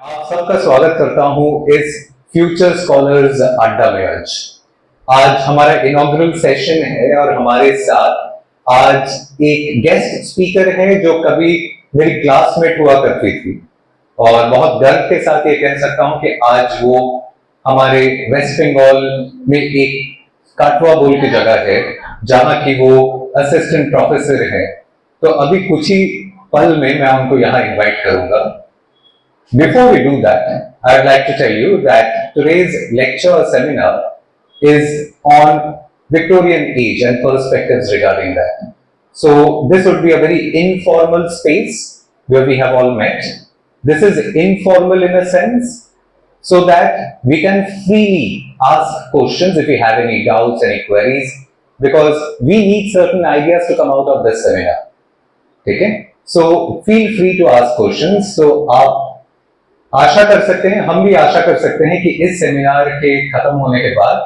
आप सबका स्वागत करता हूं इस फ्यूचर स्कॉलर्स अड्डा में। आज हमारा इनॉग्रल सेशन है और हमारे साथ आज एक गेस्ट स्पीकर है जो कभी मेरी क्लासमेट हुआ करती थी और बहुत गर्व के साथ ये कह सकता हूं कि आज वो हमारे वेस्ट बंगाल में एक काटवा बोल की जगह है जहां की वो असिस्टेंट प्रोफेसर है। तो अभी कुछ ही पल में मैं उनको यहाँ इनवाइट करूंगा। Before we do that, I would like to tell you that today's lecture or seminar is on Victorian age and perspectives regarding that. So this would be a very informal space where we have all met. This is informal in a sense so that we can freely ask questions if we have any doubts, any queries, because we need certain ideas to come out of this seminar. Okay? So feel free to ask questions. So आप आशा कर सकते हैं, हम भी आशा कर सकते हैं कि इस सेमिनार के खत्म होने के बाद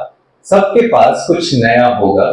सबके पास कुछ नया होगा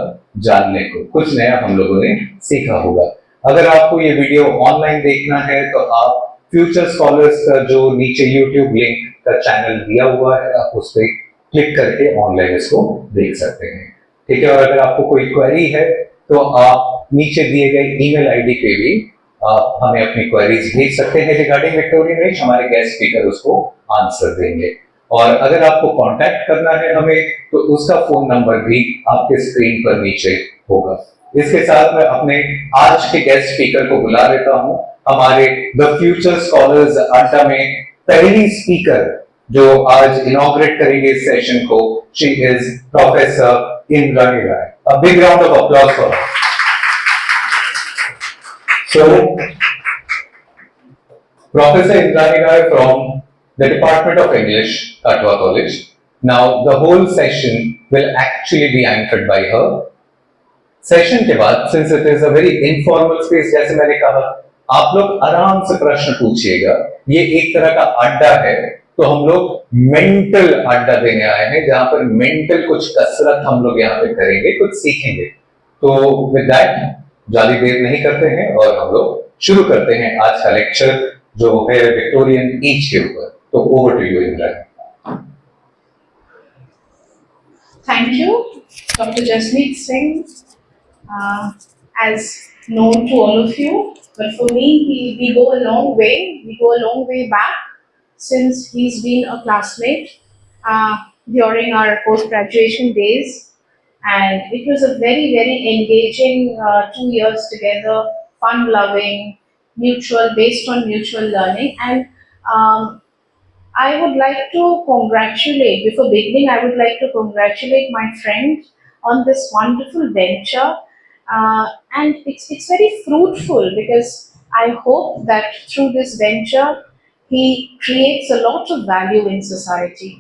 जानने को, कुछ नया हम लोगों ने सीखा होगा। अगर आपको ये वीडियो ऑनलाइन देखना है तो आप फ्यूचर स्कॉलर्स का जो नीचे यूट्यूब लिंक का चैनल दिया हुआ है, आप उस पर क्लिक करके ऑनलाइन इसको देख सकते हैं। ठीक है, और अगर आपको कोई क्वेरी है तो आप नीचे दिए गए ईमेल आईडी पे भी आप हमें अपनी क्वेरीज भेज सकते हैं रिगार्डिंग विक्टोरियन एज। हमारे गेस्ट स्पीकर उसको आंसर देंगे। और अगर आपको कांटेक्ट करना है हमें तो उसका फोन नंबर भी आपके स्क्रीन पर नीचे होगा। इसके साथ मैं अपने आज के गेस्ट स्पीकर को बुला लेता हूं। हमारे द फ्यूचर स्कॉलर्स अड्डा में पहली स्पीकर जो आज इनॉग्रेट करेंगे इस सेशन को, she is professor Indrani Ray. A big round of applause for her. So, Professor Indrani Rai from the Department of English, Katwa College. Now, the whole session will actually be anchored by her. Session के बाद, since it is a very informal space, जैसे मैंने कहा, आप लोग आराम से प्रश्न पूछिएगा। ये एक तरह का अड्डा है, तो हम लोग मेंटल अड्डा देने आए हैं, जहां पर मेंटल कुछ कसरत हम लोग यहाँ पे करेंगे, कुछ सीखेंगे। तो विद दैट ज्यादा देर नहीं करते हैं और हम लोग शुरू करते हैं आज का लेक्चर जो है विक्टोरियन एज के ऊपर। तो over to you Indrani. Thank you, Dr. Jasmeet Singh. As known to all of you, but for me, we go a long way. We go a long way back since he's been a classmate during our post-graduation days. And it was a very, very engaging 2 years together, fun-loving, based on mutual learning. And I would like to congratulate, before beginning, I would like to congratulate my friend on this wonderful venture. And it's very fruitful because I hope that through this venture, he creates a lot of value in society.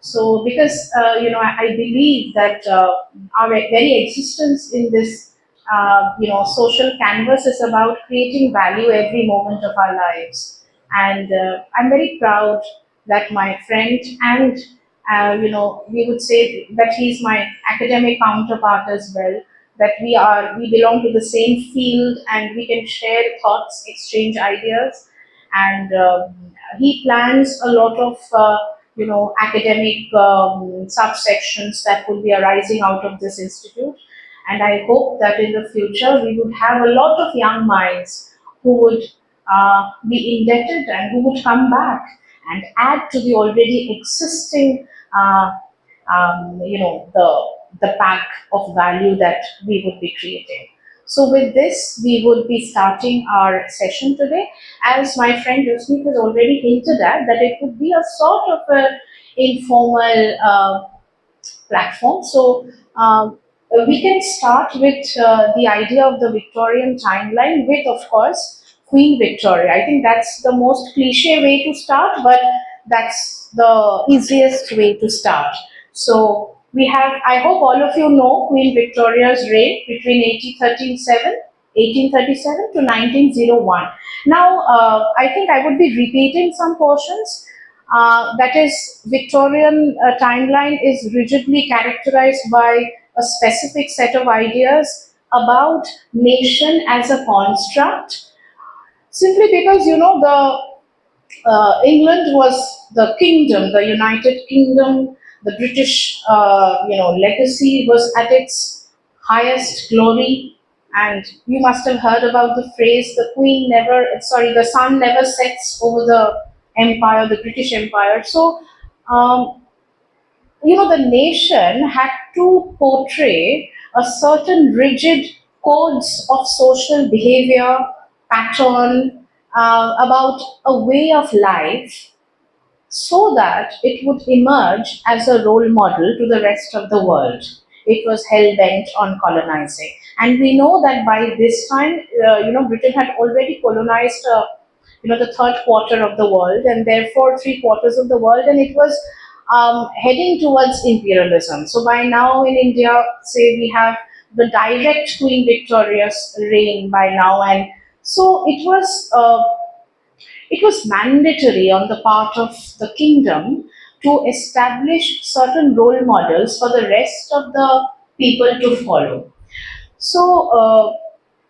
So, because I believe that our very existence in this social canvas is about creating value every moment of our lives. And I'm very proud that my friend and we would say that he's my academic counterpart as well. That we belong to the same field and we can share thoughts, exchange ideas, and he plans a lot of academic subsections that will be arising out of this institute. And I hope that in the future we would have a lot of young minds who would be indebted and who would come back and add to the already existing, the pack of value that we would be creating. So with this, we would be starting our session today. As my friend Jasmeet has already hinted at, that it would be a sort of an informal platform. So we can start with the idea of the Victorian timeline with, of course, Queen Victoria. I think that's the most cliche way to start, but that's the easiest way to start. So we have, I hope all of you know Queen Victoria's reign between 1837 to 1901. Now, I think I would be repeating some portions. That is, Victorian timeline is rigidly characterized by a specific set of ideas about nation as a construct, simply because England was the kingdom, the United Kingdom, the British, legacy was at its highest glory. And you must have heard about the phrase, the sun never sets over the empire, the British Empire. So, um, the nation had to portray a certain rigid codes of social behavior, pattern, about a way of life so that it would emerge as a role model to the rest of the world. It was hell bent on colonizing. And we know that by this time, Britain had already colonized, the third quarter of the world, and therefore three quarters of the world, and it was heading towards imperialism. So by now in India, say we have the direct Queen Victoria's reign by now, and so it was mandatory on the part of the kingdom to establish certain role models for the rest of the people to follow. So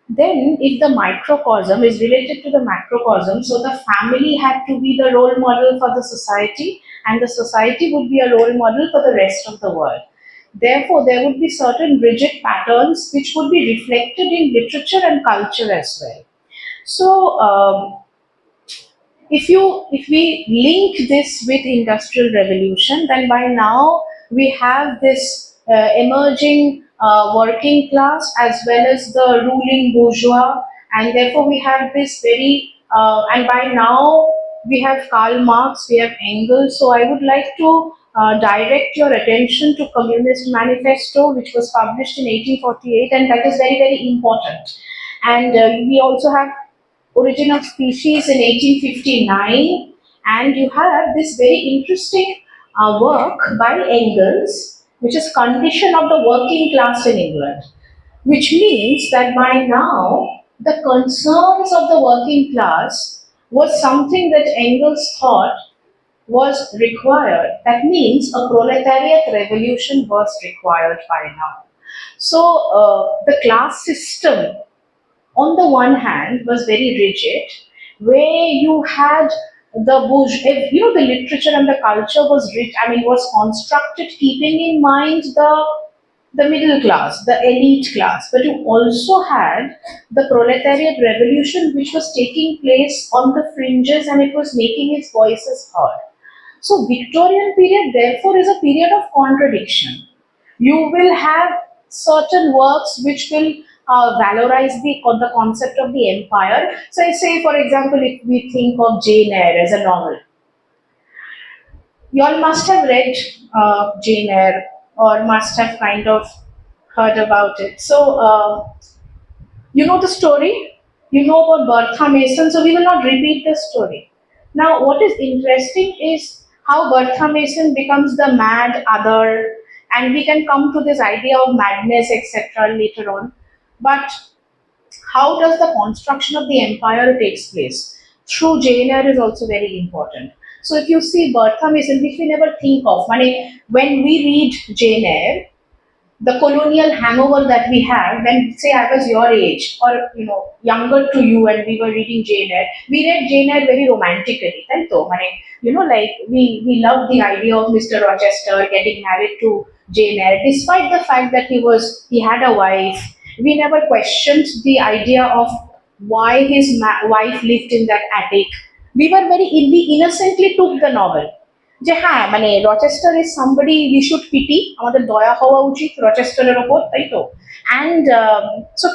then, if the microcosm is related to the macrocosm, so the family had to be the role model for the society, and the society would be a role model for the rest of the world. Therefore, there would be certain rigid patterns which would be reflected in literature and culture as well. So, if we link this with industrial revolution, then by now we have this emerging working class as well as the ruling bourgeois, and therefore we have this very and by now we have Karl Marx, we have Engels. So I would like to direct your attention to Communist Manifesto, which was published in 1848, and that is very, very important. And we also have Origin of Species in 1859, and you have this very interesting work by Engels, which is Condition of the Working Class in England, which means that by now the concerns of the working class was something that Engels thought was required. That means a proletariat revolution was required by now. So the class system on the one hand was very rigid, where you had the the literature and the culture was rich, was constructed keeping in mind the middle class, the elite class, but you also had the proletariat revolution which was taking place on the fringes and it was making its voices heard. So Victorian period therefore is a period of contradiction. You will have certain works which will valorize the concept of the empire. So I say, for example, if we think of Jane Eyre as a novel, you all must have read Jane Eyre or must have kind of heard about it. So you know the story, you know about Bertha Mason, so we will not repeat the story. Now, what is interesting is how Bertha Mason becomes the mad other, and we can come to this idea of madness, etc., later on. But how does the construction of the empire takes place? Through Jane Eyre is also very important. So, if you see Bertha Mason, which we never think of, when we read Jane Eyre, the colonial hangover that we have when, say, I was your age or younger to you and we were reading Jane Eyre, we read Jane Eyre very romantically. And so, like we loved the idea of Mr. Rochester getting married to Jane Eyre, despite the fact that he had a wife. We never questioned the idea of why his wife lived in that attic. We innocently took the novel যে হ্যাঁ Rochester is somebody we should pity আমাদের দয়া হওয়া উচিত রচেস্টারের ওপর তাই তো and so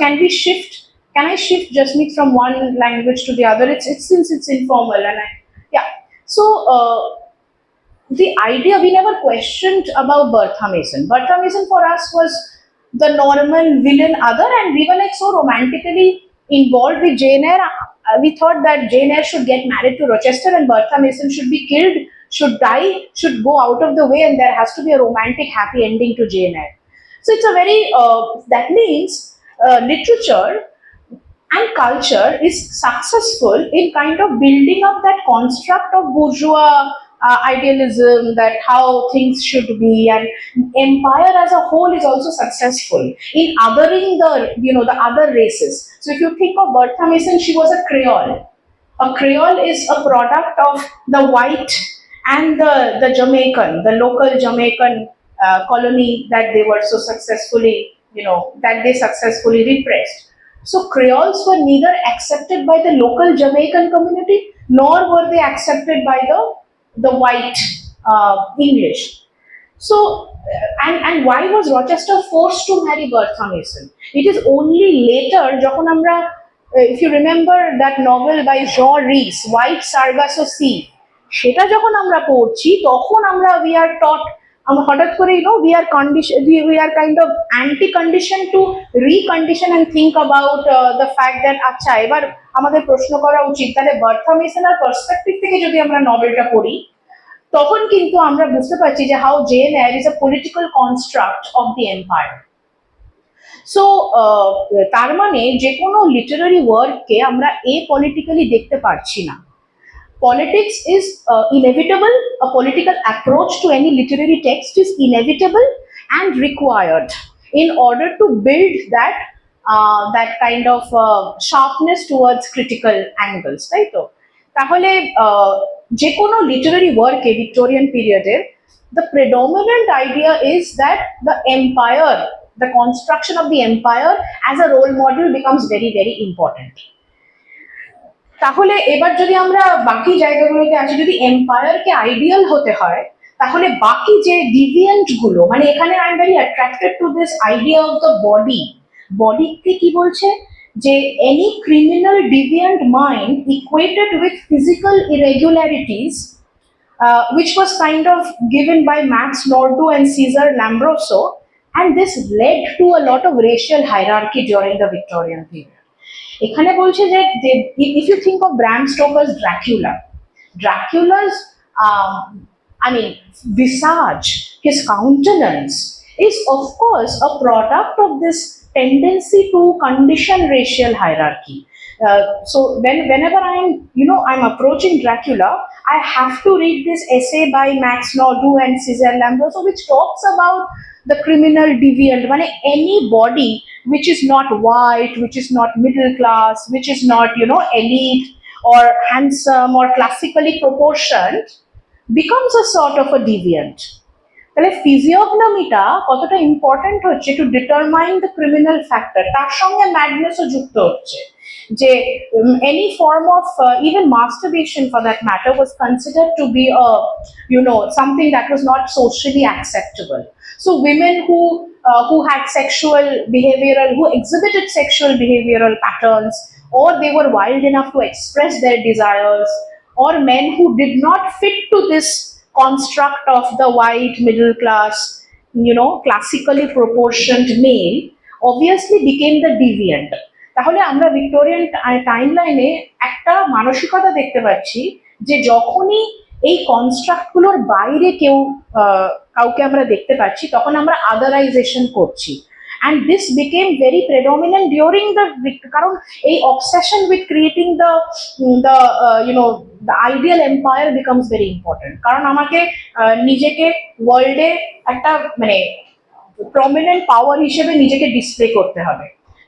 can I shift Jasmeet from one language to the other? It's since it's informal and yeah. So the idea we never questioned about Bertha Mason. Bertha Mason for us was the normal villain other, and we were like so romantically involved with Jane Eyre. We thought that Jane Eyre should get married to Rochester and Bertha Mason should be killed, should die, should go out of the way, and there has to be a romantic happy ending to Jane Eyre. So it's a very, that means literature and culture is successful in kind of building up that construct of bourgeois idealism, that how things should be, and empire as a whole is also successful in othering the other races. So if you think of Bertha Mason, she was a Creole, A Creole is a product of the white and the Jamaican, the local Jamaican colony that they were so successfully, that they successfully repressed. So Creoles were neither accepted by the local Jamaican community nor were they accepted by the white English. So, and why was Rochester forced to marry Bertha Mason? It is only later, যখন আমরা, if you remember that novel by Jean Rhys, White Sargasso Sea, সেটা যখন আমরা পড়ছি তখন আমরা we are taught, আমরা হঠাৎ করে we are conditioned, we are kind of anti conditioned to recondition and think about the fact that আচ্ছা এবার আমাদের প্রশ্ন করা উচিত তাহলে বার্থা মেসনের পার্সপেক্টিভ থেকে যদি আমরা নভেলটা পড়ি তখন কিন্তু আমরা বুঝতে পারছি যে how Jane air is a political construct of the empire. So তার মানে যে কোনো লিটারারি ওয়ার্ককে আমরা পলিটিক্যালি দেখতে পারছি না। Politics is inevitable. A political approach to any literary text is inevitable and required in order to build that kind of sharpness towards critical angles, right? তো তাহলে যে কোনো লিটারারি ওয়ার্কে ভিক্টোরিয়ান পিরিয়ডের the predominant idea is that the empire, the construction of the empire as a role model becomes very, very important. তাহলে এবার যদি আমরা বাকি জায়গাগুলোতে আছি, যদি এম্পায়ারকে আইডিয়াল হতে হয় তাহলে বাকি যে ডিভিয়েন্ট গুলো, মানে এখানে I am very attracted to this idea of the বডিকে কি বলছে যে any criminal deviant mind equated with physical irregularities which was kind of given by Max Nordau and Cesar Lambroso, and this led to a lot of racial hierarchy during the Victorian period. এখানে বলছে যে if you think of Bram Stoker's Dracula's I mean visage, his countenance is of course a product of this tendency to condition racial hierarchy. So whenever I'm approaching Dracula, I have to read this essay by Max Nordau and Cesar Lambroso which talks about the criminal deviant, মানে any body which is not white, which is not middle class, which is not elite or handsome or classically proportioned becomes a sort of a deviant. তাহলে ফিজিওগনমিটা কতটা important হচ্ছে to determine the criminal factor, তার সঙ্গে ম্যাডনেসও যুক্ত হচ্ছে যে any form of even masturbation for that matter was considered to be something that was not socially acceptable. So women who had who exhibited sexual behavioral patterns, or they were wild enough to express their desires, or men who did not fit to this construct of the white middle class, classically proportioned male, obviously became the deviant. তাহলে আমরা Victorian টাইমলাইনে একটা মানসিকতা দেখতে পাচ্ছি যে যখনই এই কনস্ট্রাক্টগুলোর বাইরে কাউকে আমরা দেখতে পাচ্ছি তখন আমরা আদারাইজেশন করছি, and this became very predominant during the কারণ এই obsession with creating the ideal empire becomes very important, কারণ আমাকে নিজেকে ওয়ার্ল্ডে একটা মানে প্রমিনেন্ট পাওয়ার হিসেবে নিজেকে ডিসপ্লে করতে হবে।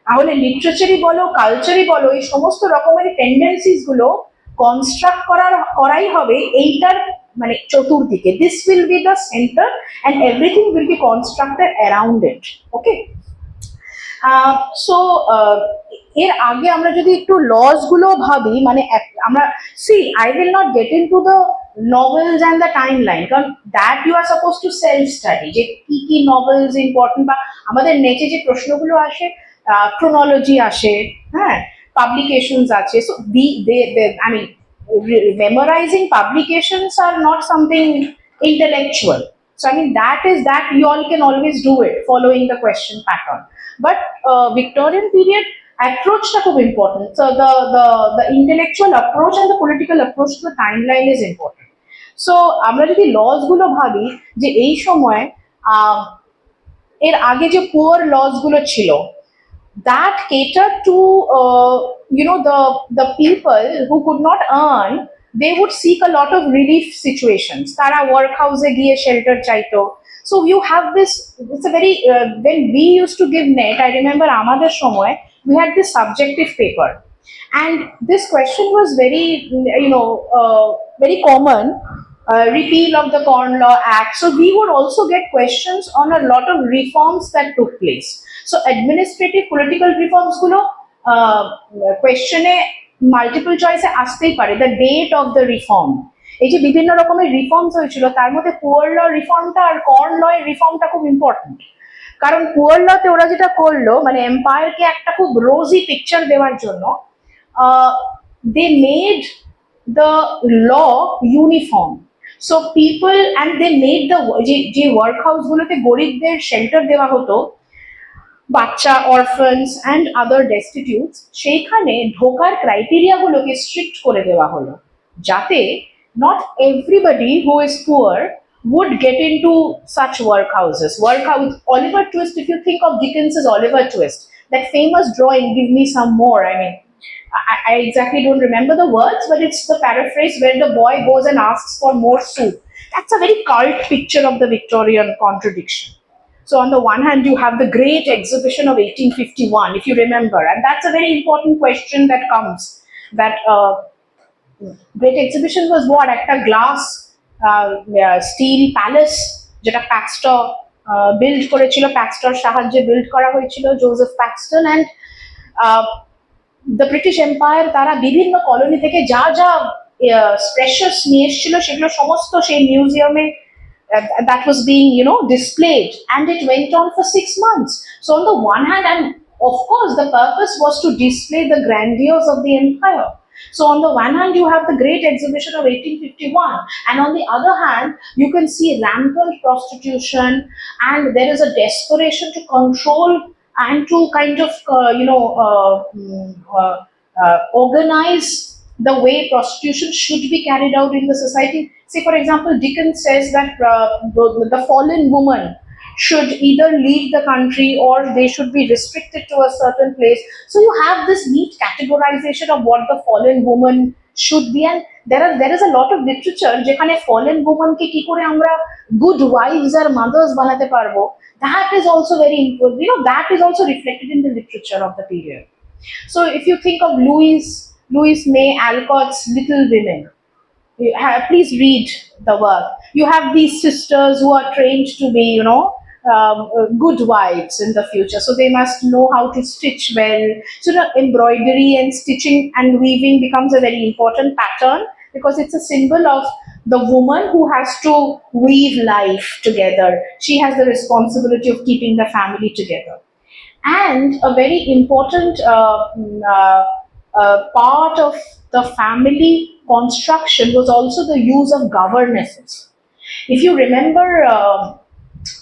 তাহলে লিটারেচারই বলো কালচারই বলো এই সমস্ত রকমের টেন্ডেন্সিস গুলো কনস্ট্রাক্ট করাই হবে এইটার মানে চতুর্দিকে। This will be the centre and everything will be constructed around it. Okay, so এর আগে আমরা যদি একটু লস গুলো ভাবি, মানে আমরা I will not get in to the novels and the timeline, কারণ that you are supposed to self study যে কি কি novels important, বা আমাদের নেচে যে প্রশ্নগুলো আসে chronology আসে, হ্যাঁ, publications আছে, so I mean memorizing publications are not something intellectual, so I mean that you all can always do it following the question pattern, but Victorian period approach টা খুব important, so the intellectual approach and the political approach to the timeline is important. So আমরা যদি loss গুলো ভাবি যে এই সময় এর আগে যে পুয়ার লস গুলো ছিল, that catered to the people who could not earn, they would seek a lot of relief situations, tara work house e giye shelter chaito. So you have this, it's a very when we used to give net, I remember amader shomoy we had this subjective paper, And this question was very, very common. Repeal of the Corn Law Act. So we would also get questions on a lot of reforms that took place. So administrative political reforms gulo question এ multiple চয়েসে আসতেই পারে, the date of the reform. এই যে বিভিন্ন রকমের reforms হয়েছিল তার মধ্যে পুয়ার ল রিফর্মটা আর কর্ন ল এর রিফর্মটা খুব ইম্পর্টেন্ট। কারণ পুয়ার লতে ওরা যেটা করলো মানে এম্পায়ারকে একটা খুব রোজি পিকচার দেওয়ার জন্য they made the law uniform. So people, and they made the যে ওয়ার্ক হাউস গুলোতে গরিবদের শেল্টার দেওয়া হতো, বাচ্চা অরফানস অ্যান্ড আদার ডেস্টিটিউটস, সেইখানে ঢোকার ক্রাইটেরিয়া গুলোকে স্ট্রিক্ট করে দেওয়া হলো যাতে not everybody who is poor would get into such workhouses. Workhouse, Oliver Twist, if you think of Dickens's Oliver Twist, that famous drawing, give me some more, I mean, I exactly don't remember the words, but it's the paraphrase where the boy goes and asks for more soup. That's a very cult picture of the Victorian contradiction. So on the one hand, you have the great exhibition of 1851, if you remember, and that's a very important question that comes, that great exhibition was what? একটা glass steel palace যেটা প্যাক্সটর build করেছিল, প্যাক্সটর সাহায্যে build করা হয়েছিল, Joseph Paxton, and the British empire তারা বিভিন্ন colony থেকে যা যা প্রেশাস নিয়ে এসেছিল সেগুলো সমস্ত সেই মিউজিয়ামে that was being, displayed, and it went on for 6 months. So on the one hand, and of course the purpose was to display the grandeurs of the empire. So on the one hand, you have the great exhibition of 1851, and on the other hand, you can see rampant prostitution, and there is a desperation to control and to kind of, organize the way prostitution should be carried out in the society. Say, for example, Dickens says that the fallen woman should either leave the country or they should be restricted to a certain place. So you have this neat categorization of what the fallen woman should be, and there is a lot of literature যেখানে fallen woman কে কি করে আমরা good wives or mothers বানাতে পারবো, that is also very important. That is also reflected in the literature of the period. So if you think of Louis May Alcott's Little Women, please read the work. You have these sisters who are trained to be, good wives in the future. So they must know how to stitch well. So the embroidery and stitching and weaving becomes a very important pattern because it's a symbol of the woman who has to weave life together. She has the responsibility of keeping the family together. And a very important part of the family construction was also the use of governesses. If you remember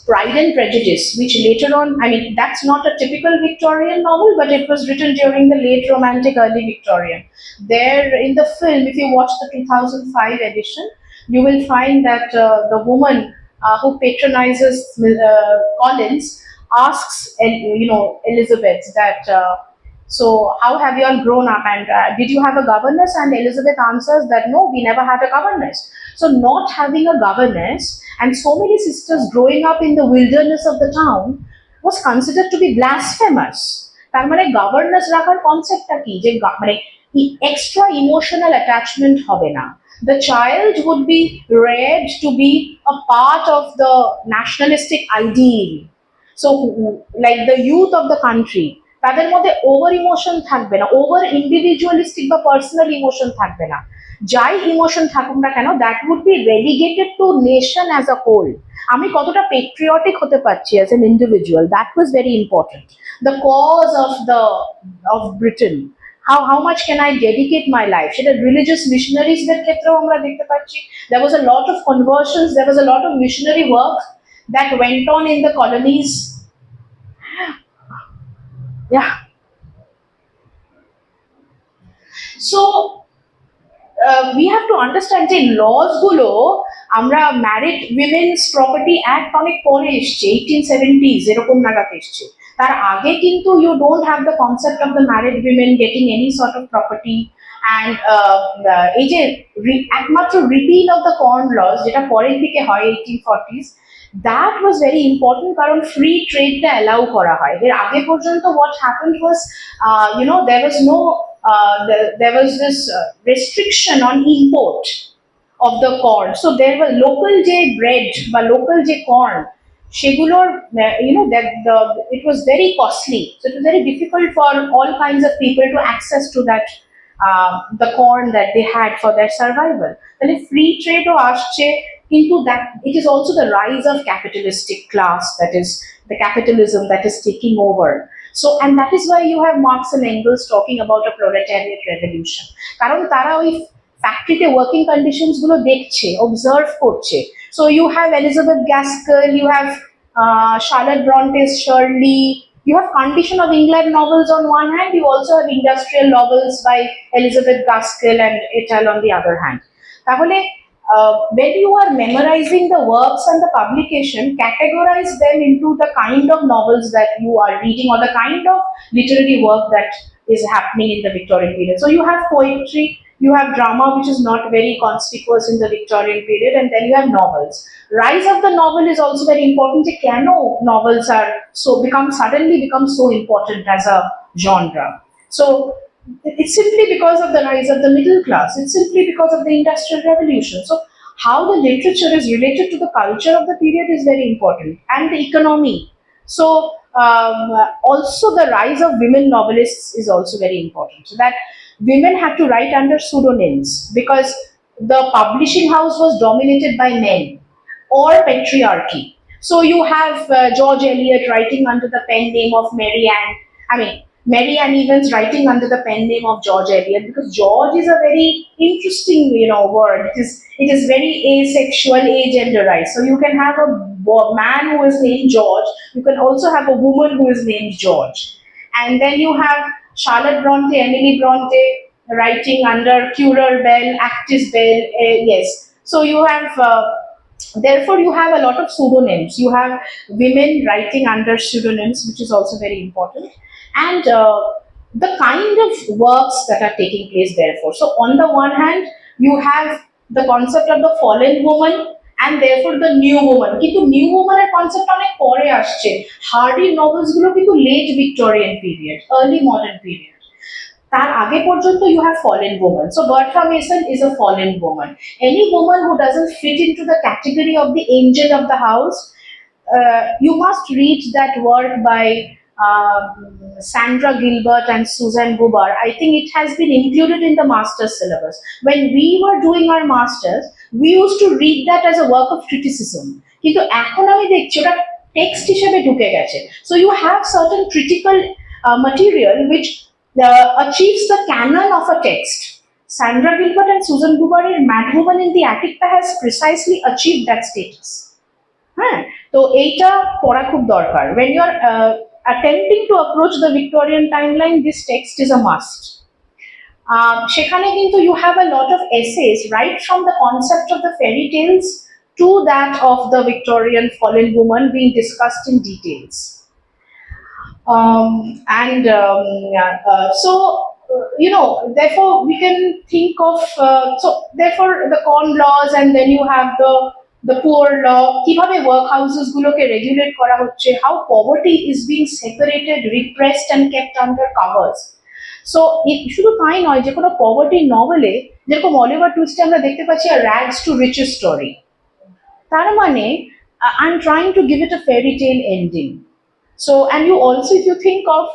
Pride and Prejudice, which later on, I mean, that's not a typical Victorian novel, but it was written during the late Romantic, early Victorian. There in the film, if you watch the 2005 edition, you will find that the woman who patronizes Collins asks, Elizabeth that, so how have you all grown up, and did you have a governess? And Elizabeth answers that no, we never had a governess. So not having a governess and so many sisters growing up in the wilderness of the town was considered to be blasphemous. তার মানে governess রাখার কনসেপ্টটা কি, যে মানে extra emotional attachment হবে না. The child would be reared to be a part of the nationalistic ideal. So like the youth of the country, তাদের মধ্যে ওভার ইমোশন থাকবে না, ওভার ইন্ডিভিজুয়ালিস্টিক বা পার্সোনাল ইমোশন থাকবে না। যাই ইমোশন থাকুক না কেন, that would be relegated to nation as a whole. আমি কতটা পেট্রিয়টিক হতে পারছি as an individual, that was very important. The cause of Britain, how much can I dedicate my life? সেটা রিলিজিয়াস মিশনারিজদের ক্ষেত্রেও আমরা দেখতে পাচ্ছি। There was a lot of conversions, there was a lot of missionary work that went on in the colonies. Yeah. So we have to understand যে laws গুলো আমরা married women's property act অনেক পরে এসছে, 1870s এরকম নাগাদ এসছে। তার আগে কিন্তু you don't have the concept of the married women getting any sort of property. And এই যে একমাত্র repeal of the corn laws যেটা পরের দিকে হয় 1840s, that was very important কারণ ফ্রি ট্রেডটা অ্যালাউ করা হয়। এর আগে পর্যন্ত what happened was, there was no there was this restriction on import of the corn. So there were local যে bread বা local যে corn সেগুলোর that it was very costly. So it was very difficult for all kinds of people to access to that the corn that they had for their survival. তাহলে free trade ও আসছে কিন্তু that it is also the rise of capitalistic class, that is the capitalism that is taking over. So and that is why you have Marx and Engels talking about a proletariat revolution. কারণ তারা ওই ফ্যাক্টরিতে working conditions গুলো দেখছে, observe করছে। So you have Elizabeth Gaskell, you have Charlotte Brontes Shirley, you have Condition of England novels on one hand, you also have industrial novels by Elizabeth Gaskell and et al. On the other hand. তাহলে when you are memorizing the works and the publication, categorize them into the kind of novels that you are reading or the kind of literary work that is happening in the Victorian period. So you have poetry, you have drama, which is not very conspicuous in the Victorian period, and then you have novels. Rise of the novel is also very important. Kano novels are suddenly become so important as a genre. So it's simply because of the rise of the middle class. It's simply because of the Industrial Revolution. So how the literature is related to the culture of the period is very important, and the economy. So also the rise of women novelists is also very important. So that women had to write under pseudonyms because the publishing house was dominated by men or patriarchy. So you have George Eliot writing under the pen name of Mary Ann Evans writing under the pen name of George Eliot, because George is a very interesting, word. It is very asexual, agenderized. So you can have a man who is named George. You can also have a woman who is named George. And then you have Charlotte Bronte, Emily Bronte writing under Currer Bell, Actis Bell. Yes. So you have. Therefore, you have a lot of pseudonyms. You have women writing under pseudonyms, which is also very important. And the kind of works that are taking place, therefore. So on the one hand, you have the concept of the fallen woman and therefore the new woman. Kintu new woman এর concept অনেক পরে আসছে। Hardy novels গুলো কিন্তু late Victorian period, early modern period. তার আগে পর্যন্ত you have fallen woman. So Bertha Mason is a fallen woman. Any woman who doesn't fit into the category of the angel of the house, you must read that work by Sandra Gilbert and Susan Gubar. I think it has been included in the master's syllabus. When we were doing our masters, we used to read that as a work of criticism. কিন্তু এখন আমি দেখছি ওটা text হিসেবে ঢুকে গেছে. So you have certain critical material which achieves the canon of a text. Sandra Gilbert and Susan Gubar's Mad Woman in the Attica has precisely achieved that status. তো এইটা পড়া খুব দরকার. When you are attempting to approach the Victorian timeline, this text is a must. সেখানে কিন্তু you have a lot of essays right from the concept of the fairy tales to that of the Victorian fallen woman being discussed in details. Therefore we can think of therefore the corn laws, and then you have the poor law, কিভাবে work houses গুলোকে regulate করা হচ্ছে, how poverty is being separated, repressed and kept under covers. So শুধু তাই নয়, যে কোনো poverty novel-এ যেরকম অলিভার টুইস্টে আমরা দেখতে পাচ্ছি a rags to riches story, তার মানে I'm trying to give it a fairy tale ending. So, and you also, if you think of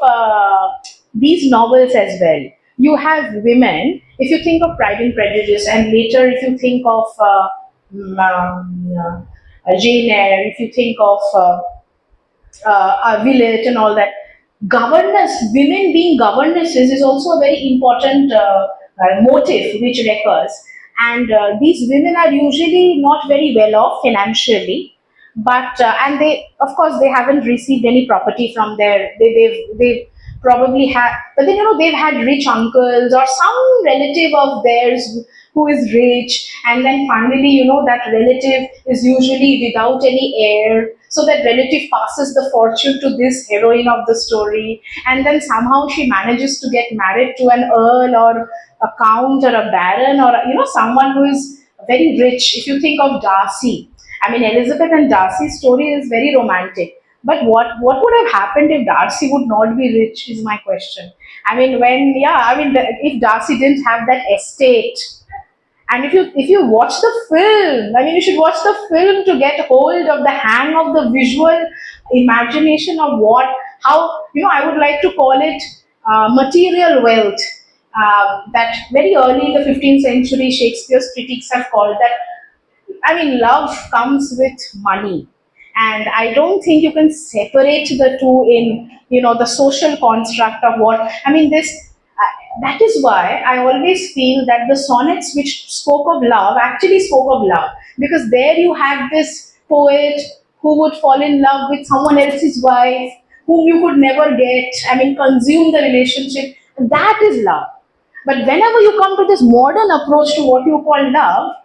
these novels as well, you have women, if you think of Pride and Prejudice, and later if you think of Jane Eyre, if you think of Villette and all that, women being governesses is also a very important motive which recurs. And these women are usually not very well off financially, but and they, of course, they haven't received any property from their, they've probably had, but then they've had rich uncles or some relative of theirs who is rich, and then finally that relative is usually without any heir, so that relative passes the fortune to this heroine of the story, and then somehow she manages to get married to an earl or a count or a baron, or someone who is very rich. If you think of Darcy, I mean, Elizabeth and Darcy's story is very romantic. But what would have happened if Darcy would not be rich is my question. I mean, if Darcy didn't have that estate, and if you watch the film, I mean, you should watch the film to get hold of the hang of the visual imagination of what, how, I would like to call it material wealth. That very early in the 15th century, Shakespeare's critics have called that. I mean, love comes with money, and I don't think you can separate the two in the social construct of what I mean. That is why I always feel that the sonnets which spoke of love actually spoke of love, because there you have this poet who would fall in love with someone else's wife, whom you could never get. I mean, consume the relationship. That is love. But whenever you come to this modern approach to what you call love,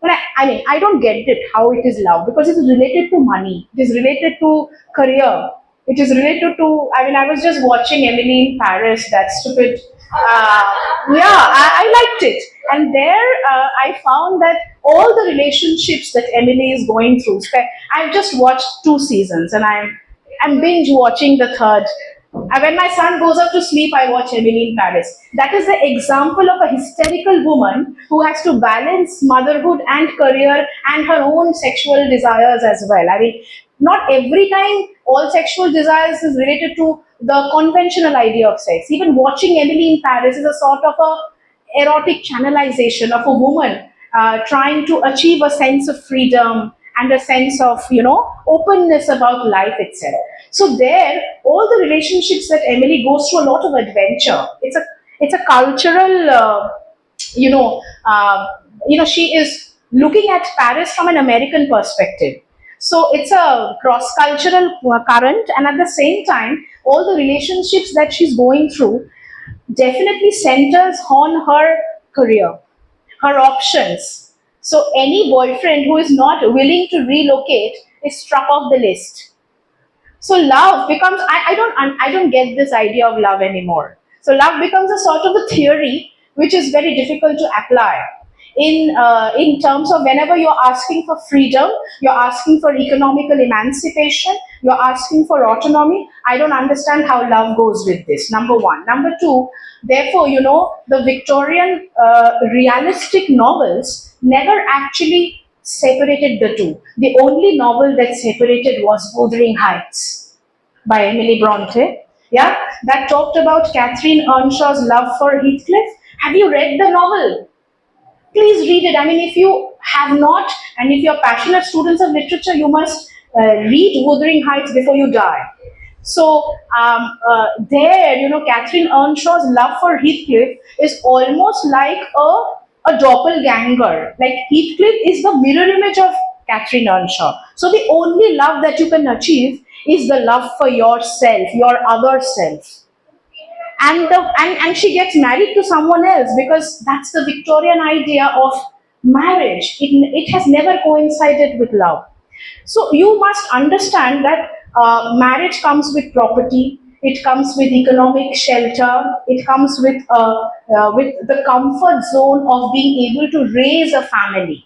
but I mean, I don't get it how it is love, because it is related to money, it is related to career, it is related to. I mean, I was just watching Emily in Paris, that stupid. Yeah, I liked it, and there I found that all the relationships that Emily is going through. I've just watched 2 seasons, and I'm binge watching the third. When my son goes up to sleep, I watch Emily in Paris. That is the example of a hysterical woman who has to balance motherhood and career and her own sexual desires as well. I mean, not every time all sexual desires is related to the conventional idea of sex. Even watching Emily in Paris is a sort of a erotic channelization of a woman trying to achieve a sense of freedom and a sense of openness about life itself. So there, all the relationships that Emily goes through a lot of adventure. It's a cultural you know she is looking at Paris from an American perspective. So it's a cross cultural current, and at the same time, all the relationships that she's going through definitely centers on her career, her options. So any boyfriend who is not willing to relocate is struck off the list. So love becomes, I don't get this idea of love anymore. So love becomes a sort of a theory which is very difficult to apply in terms of whenever you're asking for freedom, you're asking for economical emancipation, you're asking for autonomy. I don't understand how love goes with this. Number one. Number two, therefore, the Victorian realistic novels never actually separated the two. The only novel that separated was Wuthering Heights by Emily Bronte. Yeah, that talked about Catherine Earnshaw's love for Heathcliff. Have you read the novel? Please read it. I mean, if you have not, and if you're passionate students of literature, you must read Wuthering Heights before you die. So there, Catherine Earnshaw's love for Heathcliff is almost like a doppelganger. Like Heathcliff is the mirror image of Catherine Earnshaw. So the only love that you can achieve is the love for yourself, your other self. And she gets married to someone else, because that's the Victorian idea of marriage. It has never coincided with love. So you must understand that marriage comes with property, it comes with economic shelter, it comes with the comfort zone of being able to raise a family.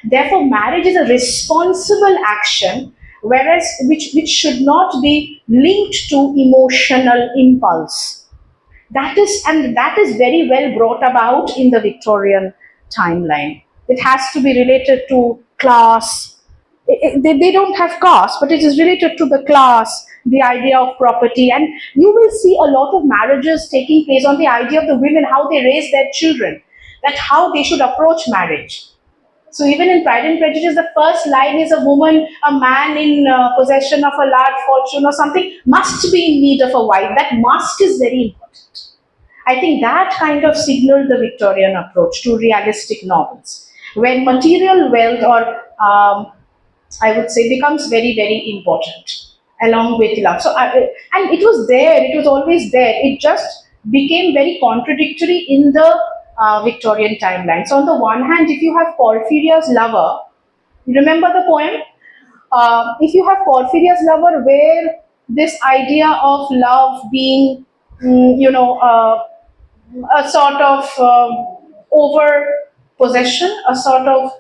Therefore, marriage is a responsible action, whereas which should not be linked to emotional impulse. That is very well brought about in the Victorian timeline. It has to be related to class. They don't have caste, but it is related to the class, the idea of property, and you will see a lot of marriages taking place on the idea of the women, how they raise their children, that how they should approach marriage. So even in Pride and Prejudice, the first line is a man in possession of a large fortune or something must be in need of a wife. That must is very important. I think that kind of signaled the Victorian approach to realistic novels, when material wealth, or I would say, becomes very, very important along with love. And it was there, it was always there. It just became very contradictory in the Victorian timeline. So, on the one hand, if you have Porphyria's lover, you remember the poem? If you have Porphyria's lover, where this idea of love being, a sort of over possession, a sort of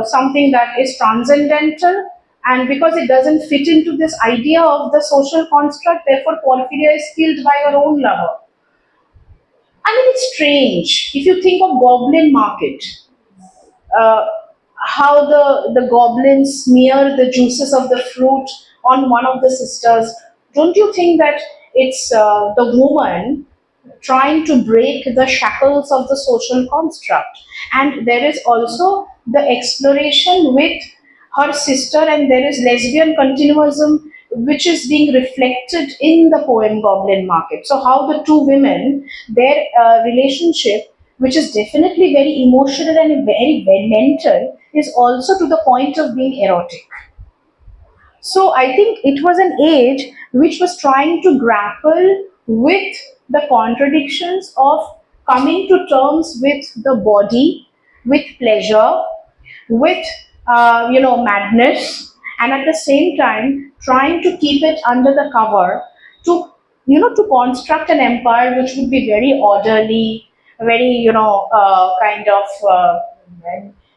something that is transcendental, And because it doesn't fit into this idea of the social construct, therefore Porphyria is killed by her own lover. I mean, it's strange. If you think of Goblin Market, uh, how the goblins smear the juices of the fruit on one of the sisters, don't you think that it's the woman trying to break the shackles of the social construct? And there is also the exploration with her sister, and there is lesbian continuism which is being reflected in the poem Goblin Market. So, how the two women, their relationship, which is definitely very emotional and very, very mental, is also to the point of being erotic. So I think it was an age which was trying to grapple with the contradictions of coming to terms with the body, with pleasure, with madness, and at the same time trying to keep it under the cover to to construct an empire which would be very orderly, very kind of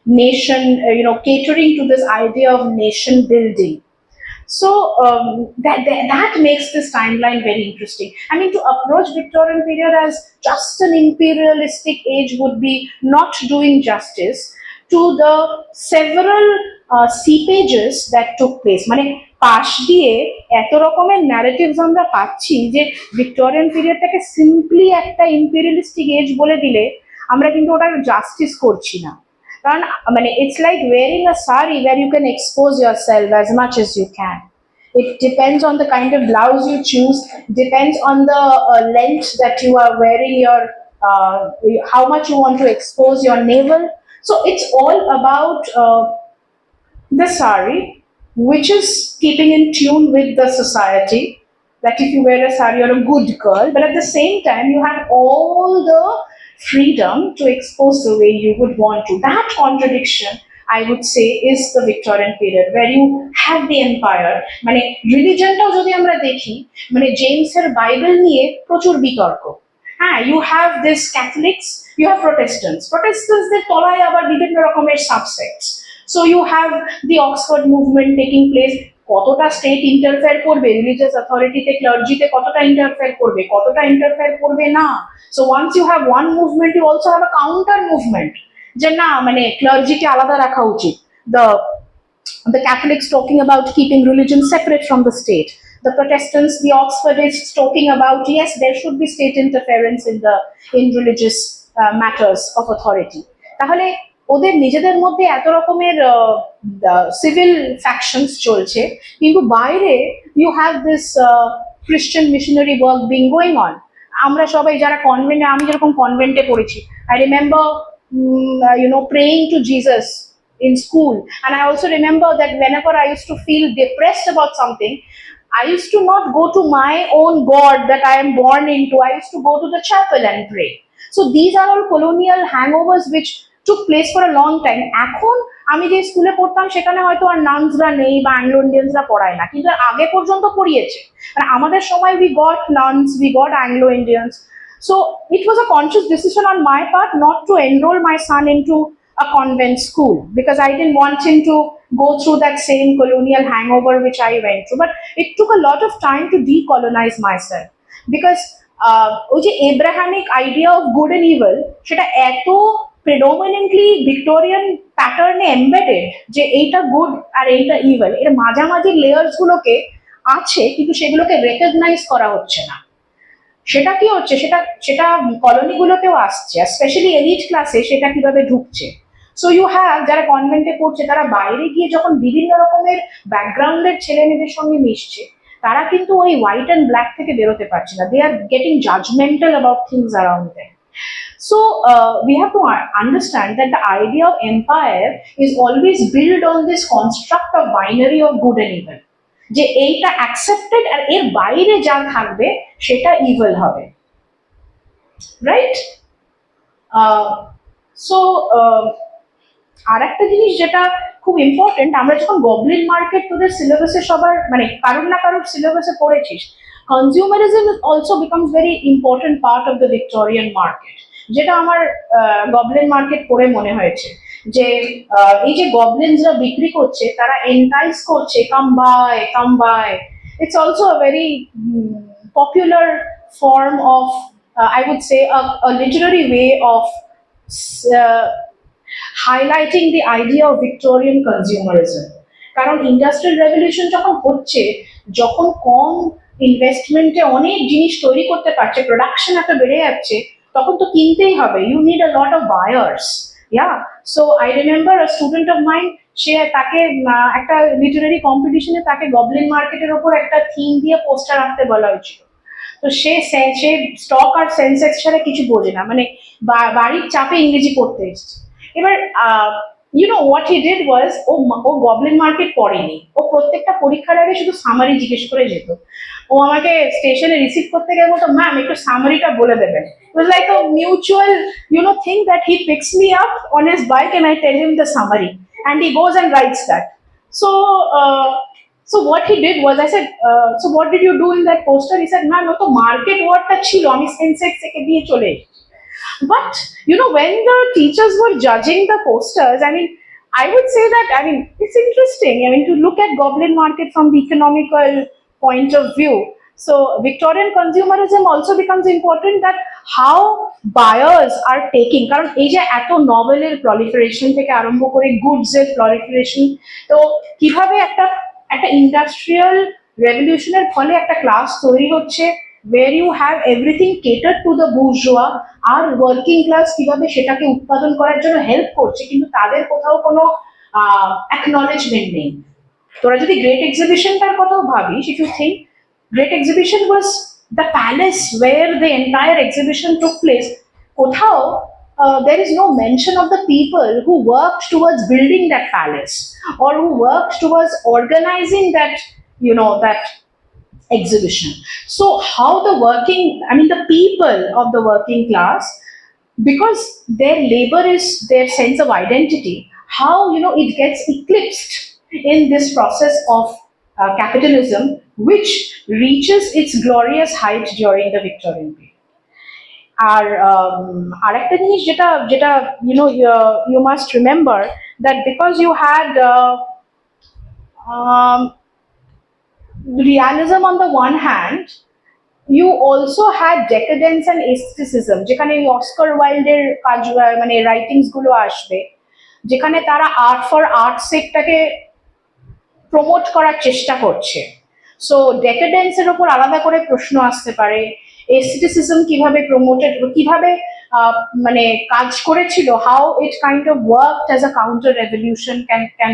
nation, catering to this idea of nation building. So that makes this timeline very interesting. I mean, to approach Victorian period as just an imperialistic age would be not doing justice to the several seepages that took place. মানে পাশ দিয়ে এত রকমের narratives আমরা পাচ্ছি যে Victorian পিরিয়ডটাকে simply একটা imperialistic age বলে দিলে আমরা কিন্তু ওটার জাস্টিস করছি না। কারণ মানে it's like wearing a sari where you can expose yourself as much as you can. It depends on the kind of blouse you choose, depends on the length that you are wearing your, how much you want to expose your navel. So it's all about the sari, which is keeping in tune with the society. That if you wear a sari, you're a good girl, but at the same time, you have all the freedom to expose the way you would want to. That contradiction, I would say, is the Victorian period, where you have the empire. মানে রিলিজনটাও যদি আমরা দেখি, মানে জেমসের Bible নিয়ে প্রচুর বিতর্ক। হ্যাঁ, you have this Catholics, you have Protestants দের তলায় আবার বিভিন্ন রকমের সাবসেক্টস। So you have the Oxford movement taking place. কতটা স্টেট ইন্টারফেয়ার করবে রিলিজিয়াস অথরিটিতে, ক্লার্জিতে কতটা ইন্টারফেয়ার করবে, কতটা ইন্টারফেয়ার করবে না। So once you have one movement, you also have a counter movement, যে না মানে ক্লার্জিকে আলাদা রাখা উচিত। The Catholics talking about keeping religion separate from the state. The Protestants, the Oxfordists talking about yes, there should be state interference in religious matters of authority. তাহলে ওদের নিজেদের মধ্যে এত রকমের সিভিল ফ্যাকশনস চলছে, কিন্তু বাইরে you have this Christian missionary work being going on. আমরা সবাই যারা কনভেন্টে, আমি যেরকম কনভেন্টে পড়েছি, I remember praying to Jesus in school, and I also remember that whenever I used to feel depressed about something, I used to not go to my own God that I am born into. I used to go to the chapel and pray. So these are all colonial hangovers which took place for a long time. এখন আমি যে স্কুলে পড়তাম সেখানে হয়তো আর নানসরা নেই বা Anglo ইন্ডিয়ানসরা পড়ায় না, কিন্তু আগে পর্যন্ত পড়িয়েছে। মানে আমাদের সময় we got nuns, we got Anglo Indians. So it was a conscious decision on my part not to enroll my son into a convent school, because I didn't want him to go through that same colonial hangover which I went through. But it took a lot of time to decolonize myself, because ওই যে Abrahamic idea of good and evil, সেটা এত প্রেডোমিনেন্টলি Victorian প্যাটার্নে embedded যে এইটা good আর এইটা evil, এর মাঝামাঝি লেয়ার্স গুলোকে আছে কিন্তু সেগুলোকে রেকগনাইজ করা হচ্ছে না। সেটা কি হচ্ছে, সেটা কলোনিগুলোতেও আসছে, স্পেশালি এলিট ক্লাসে সেটা কিভাবে ঢুকছে। সো ইউ হ্যাভ যারা কনভেন্টে পড়ছে, তারা বাইরে গিয়ে যখন বিভিন্ন রকমের ব্যাকগ্রাউন্ডের ছেলে মেয়েদের সঙ্গে মিশছে, তারা কিন্তু ওই হোয়াইট অ্যান্ড ব্ল্যাক থেকে বেরোতে পারছে না। They are getting judgmental about things around them. So we have to understand that the idea of empire is always built on this construct of binary of good and evil, যে এইটা accepted আর এর বাইরে যা থাকবে সেটা evil হবে, right? So আর একটা জিনিস যেটা খুব ইম্পর্টেন্ট, আমরা যখন গবলিন মার্কেট তোদের সিলেবাসে সবার মানে কারোর না কারোর সিলেবাসে পড়েছিস, consumerism also becomes very important part of the Victorian market, যেটা আমার গবলিন মার্কেট পড়ে মনে হয়েছে। যে এই যে গবলিনসরা বিক্রি করছে তারা এন্টাইস করছে come by it's also a very popular form of I would say a literary way of uh, highlighting the idea of Victorian consumerism. কারণ ইন্ডাস্ট্রিয়াল রেভলিউশন যখন হচ্ছে, যখন কম ইনভেস্টমেন্টে অনেক জিনিস তৈরি করতে পারছে, প্রোডাকশন এত বেড়ে যাচ্ছে, তখন তো কিনতেই হবে। You need a lot of buyers. Yeah, so I remember a student of mine, সে তাকে একটা লিটারারি কম্পিটিশনে তাকে গবলিন মার্কেটের ওপর একটা থিম দিয়ে পোস্টার আঁকতে বলা হয়েছিল। তো সে স্টক আর সেন্সেক্স ছাড়া কিছু বোঝে না, মানে বাড়ির চাপে ইংরেজি পড়তে এসেছে। এবার you know what he did was, ও গবলিন মার্কেট পড়েনি, ও প্রত্যেকটা পরীক্ষার আগে শুধু সামারি জিজ্ঞেস করে যেত। ও আমাকে স্টেশনে রিসিভ করতে গেলে বলতো, ম্যাম একটু সামারিটা বলে দেবেন। It was like a mutual, thing that he picks me up on his bike and I tell him the summary and he goes and writes that. So so what he did was, I said, so what did you do in that poster? He said, ma'am, to market wordটা ছিল, আমি সেন্সেক্স থেকে দিয়ে চলে। But when the teachers were judging the posters, I mean, I would say that, I mean, it's interesting, I mean, to look at goblin market from the economical point of view. So Victorian consumerism also becomes important, that how buyers are taking, কারণ এই যে এত নভেলের proliferation থেকে আরম্ভ করে goods এর proliferation, তো কিভাবে একটা ইন্ডাস্ট্রিয়াল রেভলিউশনের ফলে একটা ক্লাস তৈরি হচ্ছে where you have everything catered to the bourgeois, are working class কিভাবে সেটাকে উৎপাদন করার জন্য হেল্প করছে, কিন্তু তাদের কোথাও কোনো অ্যাকনলেজমেন্ট নেই। তোরা যদি গ্রেট এক্সিবিশনটার কথাও ভাবিস, if you think, great exhibition was the palace where the entire exhibition took place. কোথাও there is no mention of the people who worked towards building that palace, or who worked towards organizing that, that exhibition. So how the the people of the working class, because their labor is their sense of identity, how it gets eclipsed in this process of capitalism, which reaches its glorious height during the Victorian period. আর আরেকটা জিনিস যেটা যেটা you must remember, that because you had realism on the one hand, you also had decadence and aestheticism, যেখানে Oscar ওয়াইল্ডের কাজ, মানে writings গুলো আসবে, যেখানে তারা আর্ট ফর আর্ট সেকটাকে প্রমোট করার চেষ্টা করছে। সো ডেকাডেন্সের ওপর আলাদা করে প্রশ্ন আসতে পারে, এস্থেটিসিজম কিভাবে প্রমোটেড, কিভাবে মানে কাজ করেছিল, how it kind of worked as a counter revolution can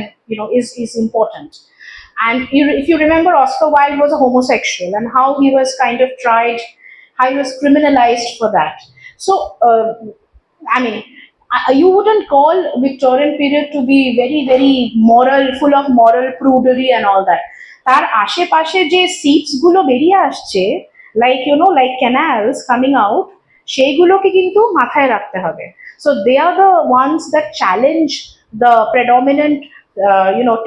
is important. And if you remember, Oscar Wilde was a homosexual, and how he was kind of tried, how he was criminalized for that. So I mean, you wouldn't call Victorian period to be very, very moral, full of moral prudery and all that. তার আশেপাশে যে seats গুলো বেরিয়ে আসছে, like canals coming out, সেইগুলোকে কিন্তু মাথায় রাখতে হবে। So they are the ones that challenge the predominant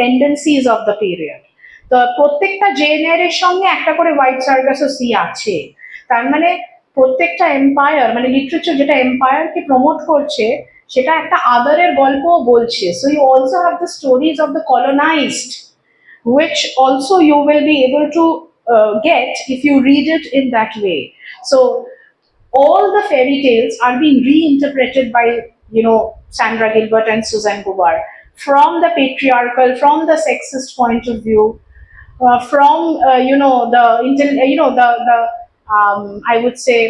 tendencies of the period. তো প্রত্যেকটা জেনারের সঙ্গে একটা করে হোয়াইট সার্কাসও সি আছে। তার মানে প্রত্যেকটা এম্পায়ার, মানে লিটারেচার যেটা এম্পায়ারকে প্রমোট করছে, সেটা একটা আদারের গল্পও বলছে। So you also have the stories of the colonized, which also you will be able to get if you read it in that way. So all the fairy tales are being reinterpreted by Sandra Gilbert and Suzanne Bouvard, from the patriarchal, from the sexist point of view, from the I would say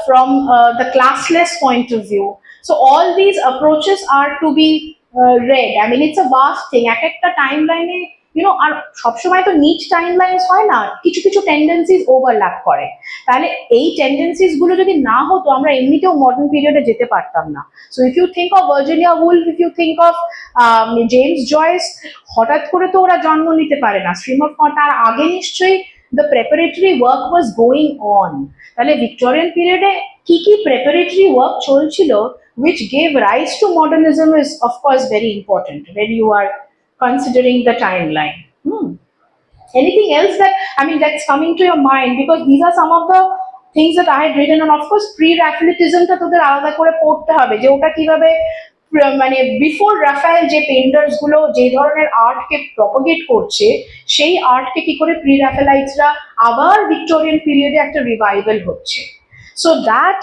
from the classless point of view. So all these approaches are to be read. I mean, it's a vast thing. এক একটা টাইমলাইনে আর সবসময় তো NEET timelines হয় না, কিছু কিছু টেন্ডেন্সিজ overlap করে। তাহলে এই টেন্ডেন্সিজ গুলো যদি না হতো, আমরা এমনিতেও মডার্ন পিরিয়ডে যেতে পারতাম না। So if you think of Virginia Woolf, if you think of James Joyce, হঠাৎ করে তো ওরা জন্ম নিতে পারে না। স্ট্রিম অফ তার আগে নিশ্চয়ই the preparatory work was going on. তাহলে ভিক্টোরিয়ান পিরিয়ডে কি কি preparatory work চলছিল, which gave rise to modernism, is of course very important when you are considering the timeline. Anything else that's coming to your mind? Because these are some of the things that I had written, and of course pre-Raphaelitism টা তোদের আলাদা করে পড়তে হবে, যে ওটা কিভাবে মানে বিফোর রাফায়েল যে পেন্টার্স গুলো যে ধরনের আর্টকে প্রপাগেট করছে, সেই আর্টকে কি করে প্রি রাফেলাইটসরা আবার ভিক্টোরিয়ান পিরিয়ডে একটা রিভাইভাল হচ্ছে। So that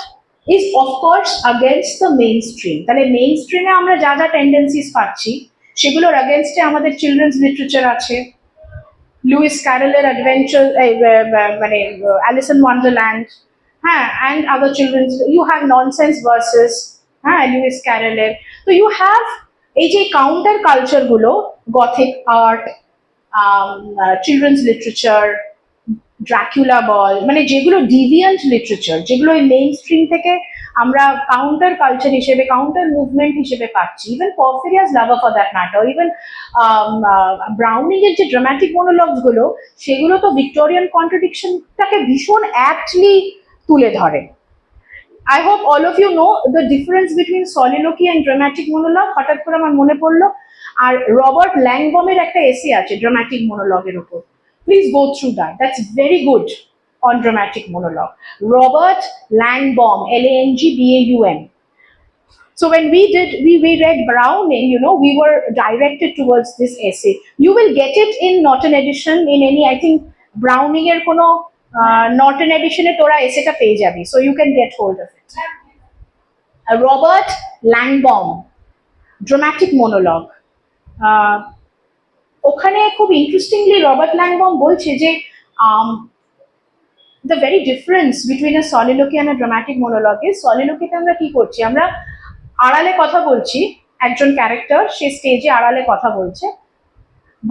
is of course against the main stream. তাহলে মেইন স্ট্রিমে আমরা যা যা টেন্ডেন্সিস পাচ্ছি সেগুলোর আগেনস্টে আমাদের চিলড্রেন্স লিটারেচার আছে, লুইস ক্যারলের অ্যাডভেঞ্চার, মানে অ্যালিস ইন ওয়ান্ডারল্যান্ড, হ্যাঁ, and other children's, you have nonsense verses, হ্যাঁ, লুইস ক্যারলের। তো ইউ হ্যাভ এই যে কাউন্টার কালচারগুলো, gothic art, children's literature, Dracula বল, মানে যেগুলো ডিভিয়েন্ট লিটারেচার, যেগুলো ওই মেইন স্ট্রিম থেকে আমরা কাউন্টার কালচার হিসেবে, কাউন্টার মুভমেন্ট হিসেবে পাচ্ছি। Even Porphyria's lover for that matter, even Browning এর যে ড্রামাটিক মনোলগস গুলো, সেগুলো তো ভিক্টোরিয়ান কন্ট্রাডিকশনটাকে ভীষণ অ্যাপ্টলি তুলে ধরে। I hope all of you know the difference between soliloquy and dramatic monologue. হঠাৎ করে আমার মনে পড়লো, আর রবার্ট ল্যাংবমের একটা এসে আছে ড্রামাটিক মোনোলগের উপর। Please go through that. That's very good on dramatic monologue. Robert Langbaum, Langbaum. So when we read Browning, you know, we were directed towards this essay. You will get it in Norton edition, in any, I think, Browning er kono Norton edition e tora essay-টা পেয়ে যাবি, so you can get hold of it. Robert Langbaum, dramatic monologue. ওখানে খুব interestingly Robert ল্যাংবম বলছে যে the very difference between a soliloquy and a dramatic monologue is, soliloquy-তে আমরা কি করছি, আমরা আড়ালে কথা বলছি, একজন ক্যারেক্টার সে স্টেজে আড়ালে কথা বলছে,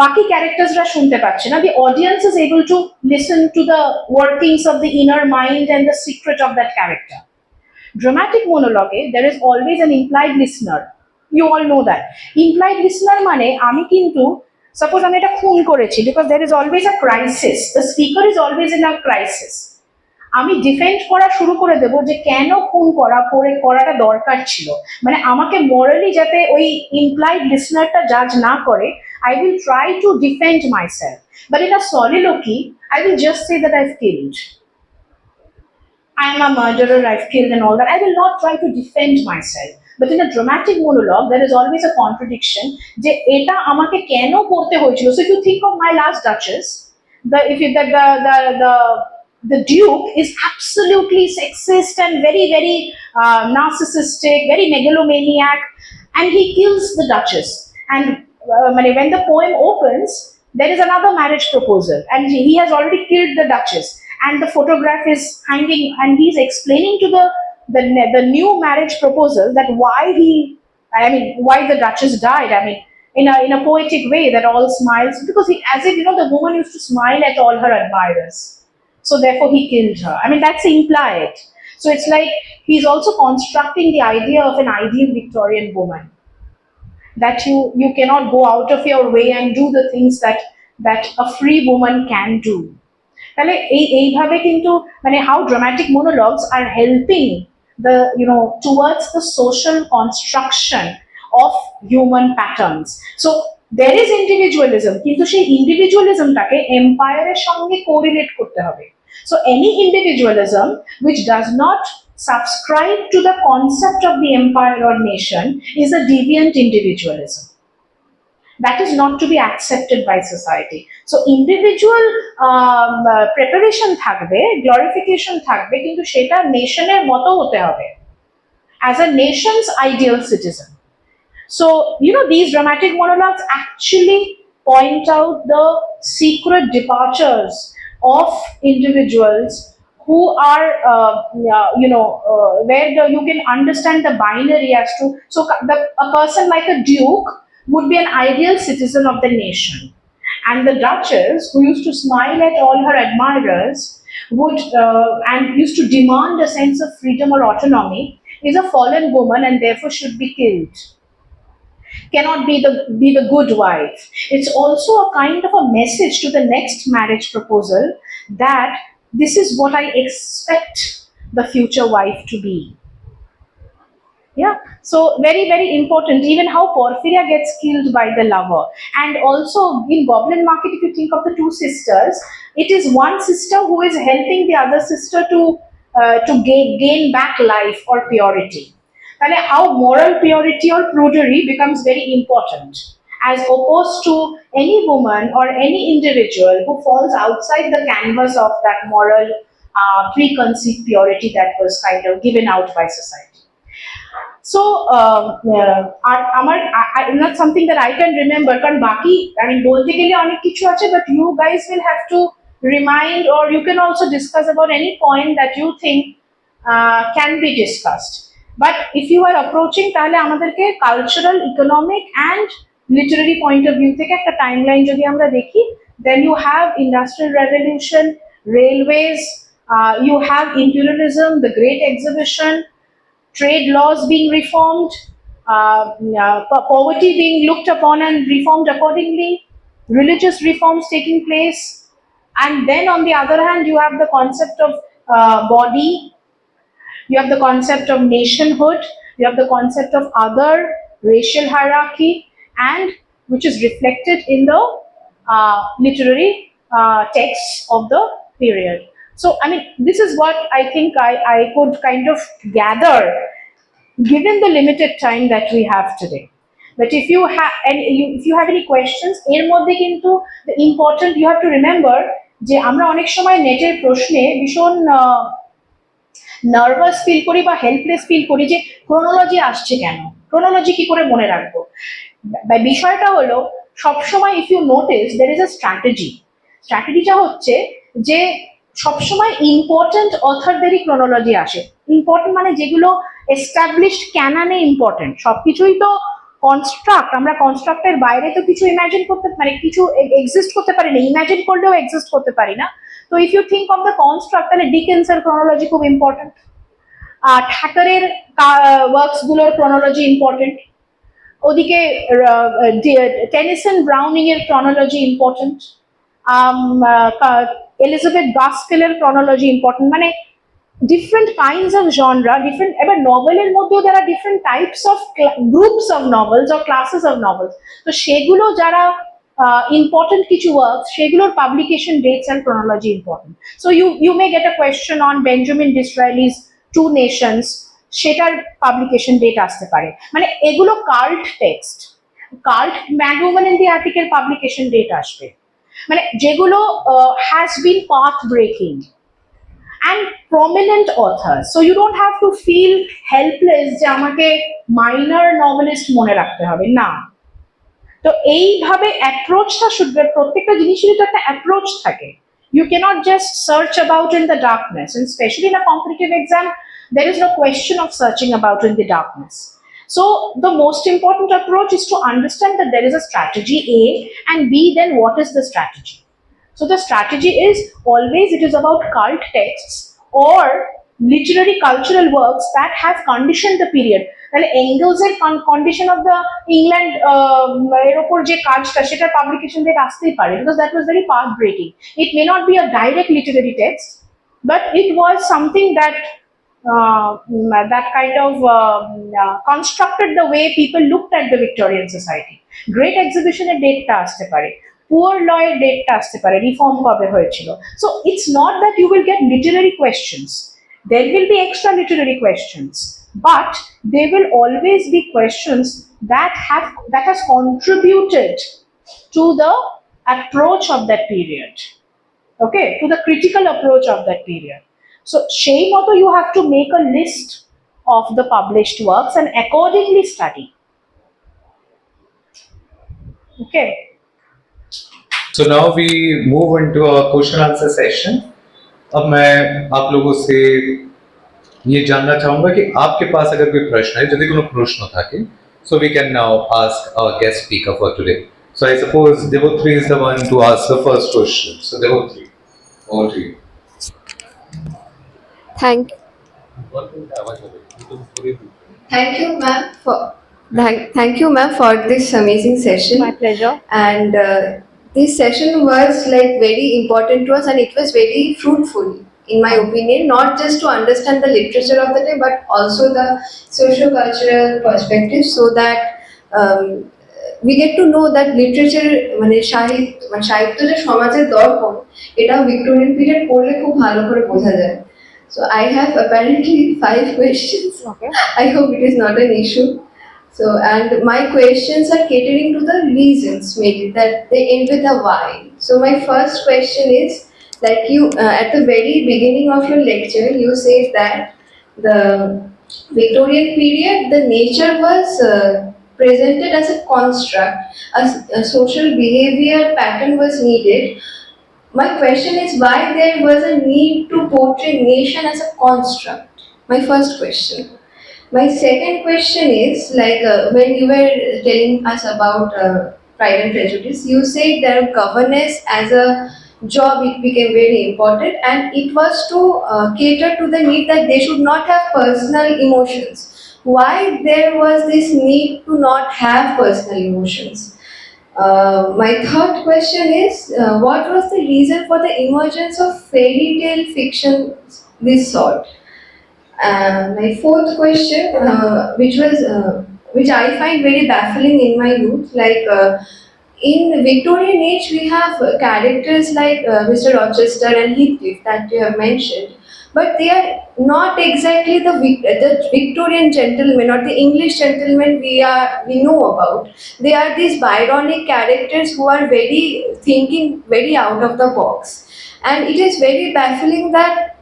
বাকি ক্যারেক্টার্সরা শুনতে পাচ্ছে না, the audience is able to listen to the workings of the inner mind and the secret of that character. Dramatic monologue, there is always an implied listener. You all know that. Implied listener মানে আমি কিন্তু, suppose আমি এটা খুন করেছি, because there is always a crisis, the speaker is always in a crisis. আমি defend করা শুরু করে দেবো যে কেন খুন করাটা দরকার ছিল, মানে আমাকে মোরালি যাতে ওই ইমপ্লাইড লিসনারটা জাজ না করে, I will try to defend myself. But in a soliloquy, I will just say that I've killed. I am a murderer, I've killed and all that. I will not try to defend myself. But in a dramatic monologue, there is always a contradiction. যে এটা আমাকে কেন করতে হয়েছিল? So if you think of My Last Duchess, the Duke is absolutely sexist and very, very narcissistic, very megalomaniac, and he kills the Duchess. And when the poem opens, there is another marriage proposal, and he has already killed the Duchess, and the photograph is hanging, and he's explaining to the new marriage proposal that why the Duchess died. I mean, in a poetic way that all smiles, because as if, you know, the woman used to smile at all her admirers. So therefore he killed her. I mean, that's implied. So it's like he's also constructing the idea of an ideal Victorian woman, that you cannot go out of your way and do the things that a free woman can do. তাহলে এইভাবে কিন্তু মানে how dramatic monologues are helping the, you know, towards the social construction of human patterns. So there is individualism, কিন্তু সেই ইন্ডিভিজুয়ালিজমটাকে এম্পায়ারের সঙ্গে correlate করতে হবে। So any individualism which does not subscribe to the concept of the empire or nation is a deviant individualism. That is not to be accepted by society. So individual preparation থাকবে, glorification থাকবে, কিন্তু সেটা নেশনের মতো হতে হবে, as a nation's ideal citizen. So, you know, these dramatic monologues actually point out the secret departures of individuals who are, where you can understand the binary as to, so a person like a duke would be an ideal citizen of the nation, and the Duchess, who used to smile at all her admirers, would and used to demand a sense of freedom or autonomy, is a fallen woman and therefore should be killed, cannot be the good wife. It's also a kind of a message to the next marriage proposal that this is what I expect the future wife to be. Yeah, so very, very important. Even how Porphyria gets killed by the lover, and also in Goblin Market, if you think of the two sisters, it is one sister who is helping the other sister to gain back life or purity. তাহলে how moral purity or prudery becomes very important as opposed to any woman or any individual who falls outside the canvas of that moral preconceived purity that was kind of given out by society. So not something that I can remember কারণ বাকি বলতে গেলে অনেক কিছু আছে, but you guys will have to remind, or you can also discuss about any point that you think can be discussed. But if you are approaching তাহলে আমাদেরকে cultural, economic and literary point of view থেকে একটা timeline যদি আমরা দেখি, then you have industrial revolution, railways, you have imperialism, the great exhibition, trade laws being reformed, poverty being looked upon and reformed accordingly, religious reforms taking place, and then on the other hand you have the concept of body, you have the concept of nationhood, you have the concept of other, racial hierarchy, and which is reflected in the literary texts of the period. So this is what I think I could kind of gather given the limited time that we have today. But if you have any questions, এর মধ্যে কিন্তু the important you have to remember যে আমরা অনেক সময় নেটের প্রশ্নে ভীষণ নার্ভাস ফিল করি বা হেল্পলেস ফিল করি যে ক্রোনোলজি আসছে কেন, ক্রোনোলজি কি করে মনে রাখবো। বিষয়টা হলো সবসময় if you notice there is a স্ট্র্যাটেজিটা হচ্ছে যে সবসময় ইম্পর্টেন্ট অথরদেরই ক্রোনোলজি আসে। ইম্পর্টেন্ট মানে যেগুলো এস্টাবলিশড ক্যানানে ইম্পর্টেন্ট, সবকিছুই তো কনস্ট্রাক্ট, আমরা কনস্ট্রাক্টের বাইরে তো কিছু ইমাজিন করতে কিছু এক্সিস্ট করতে পারি না, ইমাজিন করলেও এক্সিস্ট করতে পারি না। তো if you think of the construct তাহলে ডিকেন্সের ক্রোনোলজি খুব ইম্পর্টেন্ট, ঠাকুরের ওয়ার্কস গুলোর ক্রোনোলজি ইম্পর্টেন্ট, ওদিকে টেনিসন ব্রাউনিং এর ক্রোনোলজি ইম্পর্টেন্ট, এলিজাবেথ গাস্কেলের ক্রোনোলজি ইম্পর্টেন্ট। মানে different kinds of genre, different এবার নভেলের মধ্যেও there are different types of groups of novels or classes of novels, তো সেগুলো যারা important কিছু ওয়ার্ক সেগুলোর publication dates and chronology important. So you may get a question on Benjamin Disraeli's Two Nations, সেটার publication date আসতে পারে। মানে এগুলো cult text, cult mad woman in the article publication date আসবে, মানে যেগুলো has been path breaking and prominent authors, so you don't have to feel helpless যে আমাকে মাইনর নভেলিস্ট মনে রাখতে হবে না। তো এইভাবে অ্যাপ্রোচটা শুধু, প্রত্যেকটা জিনিসেরই তো একটা অ্যাপ্রোচ থাকে। You cannot just search about in the darkness, and especially in a competitive exam there is no question of searching about in the darkness. So the most important approach is to understand that there is a strategy A, and B, then what is the strategy. So the strategy is always, it is about cult texts or literary cultural works that have conditioned the period. তাহলে এঙ্গেলসের condition of the England এর ওপর যে কাজটা, সেটার publication date আসতেই পারে, because that was very path breaking. It may not be a direct Literary text, but it was something that that kind of constructed the way people looked at the Victorian society. Great exhibition এর ডেটটা আসতে পারে, poor লয়ের ডেটটা আসতে পারে, reform কবে হয়েছিল। So it's not that you will get literary questions, there will be extra literary questions, but there will always be questions that has contributed to the approach of that period, okay, to the critical approach of that period. So সেই মতো you have to make a list of the published works and accordingly study, okay. So now we move into a question answer session. अब मैं आप लोगों से ये जानना चाहूंगा कि आपके पास अगर कोई प्रश्न है, यदि কোনো প্রশ্ন থাকে, so we can now ask our guest speaker for today. So I suppose Devotri is the one to ask the first question. So Devotri, over to you. Thank you, ma'am, for this amazing session. My pleasure. And this session was like very important to us, and it was very fruitful, in my opinion, not just to understand the literature of the day, but also the socio-cultural perspective, so that we get to know that literature, মানে সাহিত্য যে সমাজের দর্পণ, এটা Victorian period পড়লে খুব ভালো করে বোঝা যায়। So I have apparently 5 questions. Okay. I hope it is not an issue. So, and my questions are catering to the reasons maybe that they end with a why. So my first question is, like you at the very beginning of your lecture, you said that the Victorian period, the nature was presented as a construct, a social behavior pattern was needed. My question is why there was a need to portray nation as a construct. My first question. My second question is like when you were telling us about Pride and Prejudice, you said that governance as a job it became very important, and it was to cater to the need that they should not have personal emotions. Why there was this need to not have personal emotions? My third question is what was the reason for the emergence of fairy tale fiction this sort? My fourth question, which I find very baffling in my youth, like in the Victorian age, we have characters like Mr. Rochester and Heathcliff that you have mentioned, but they are not exactly the Victorian gentlemen or the English gentlemen we know about. They are these Byronic characters who are very thinking very out of the box, and it is very baffling that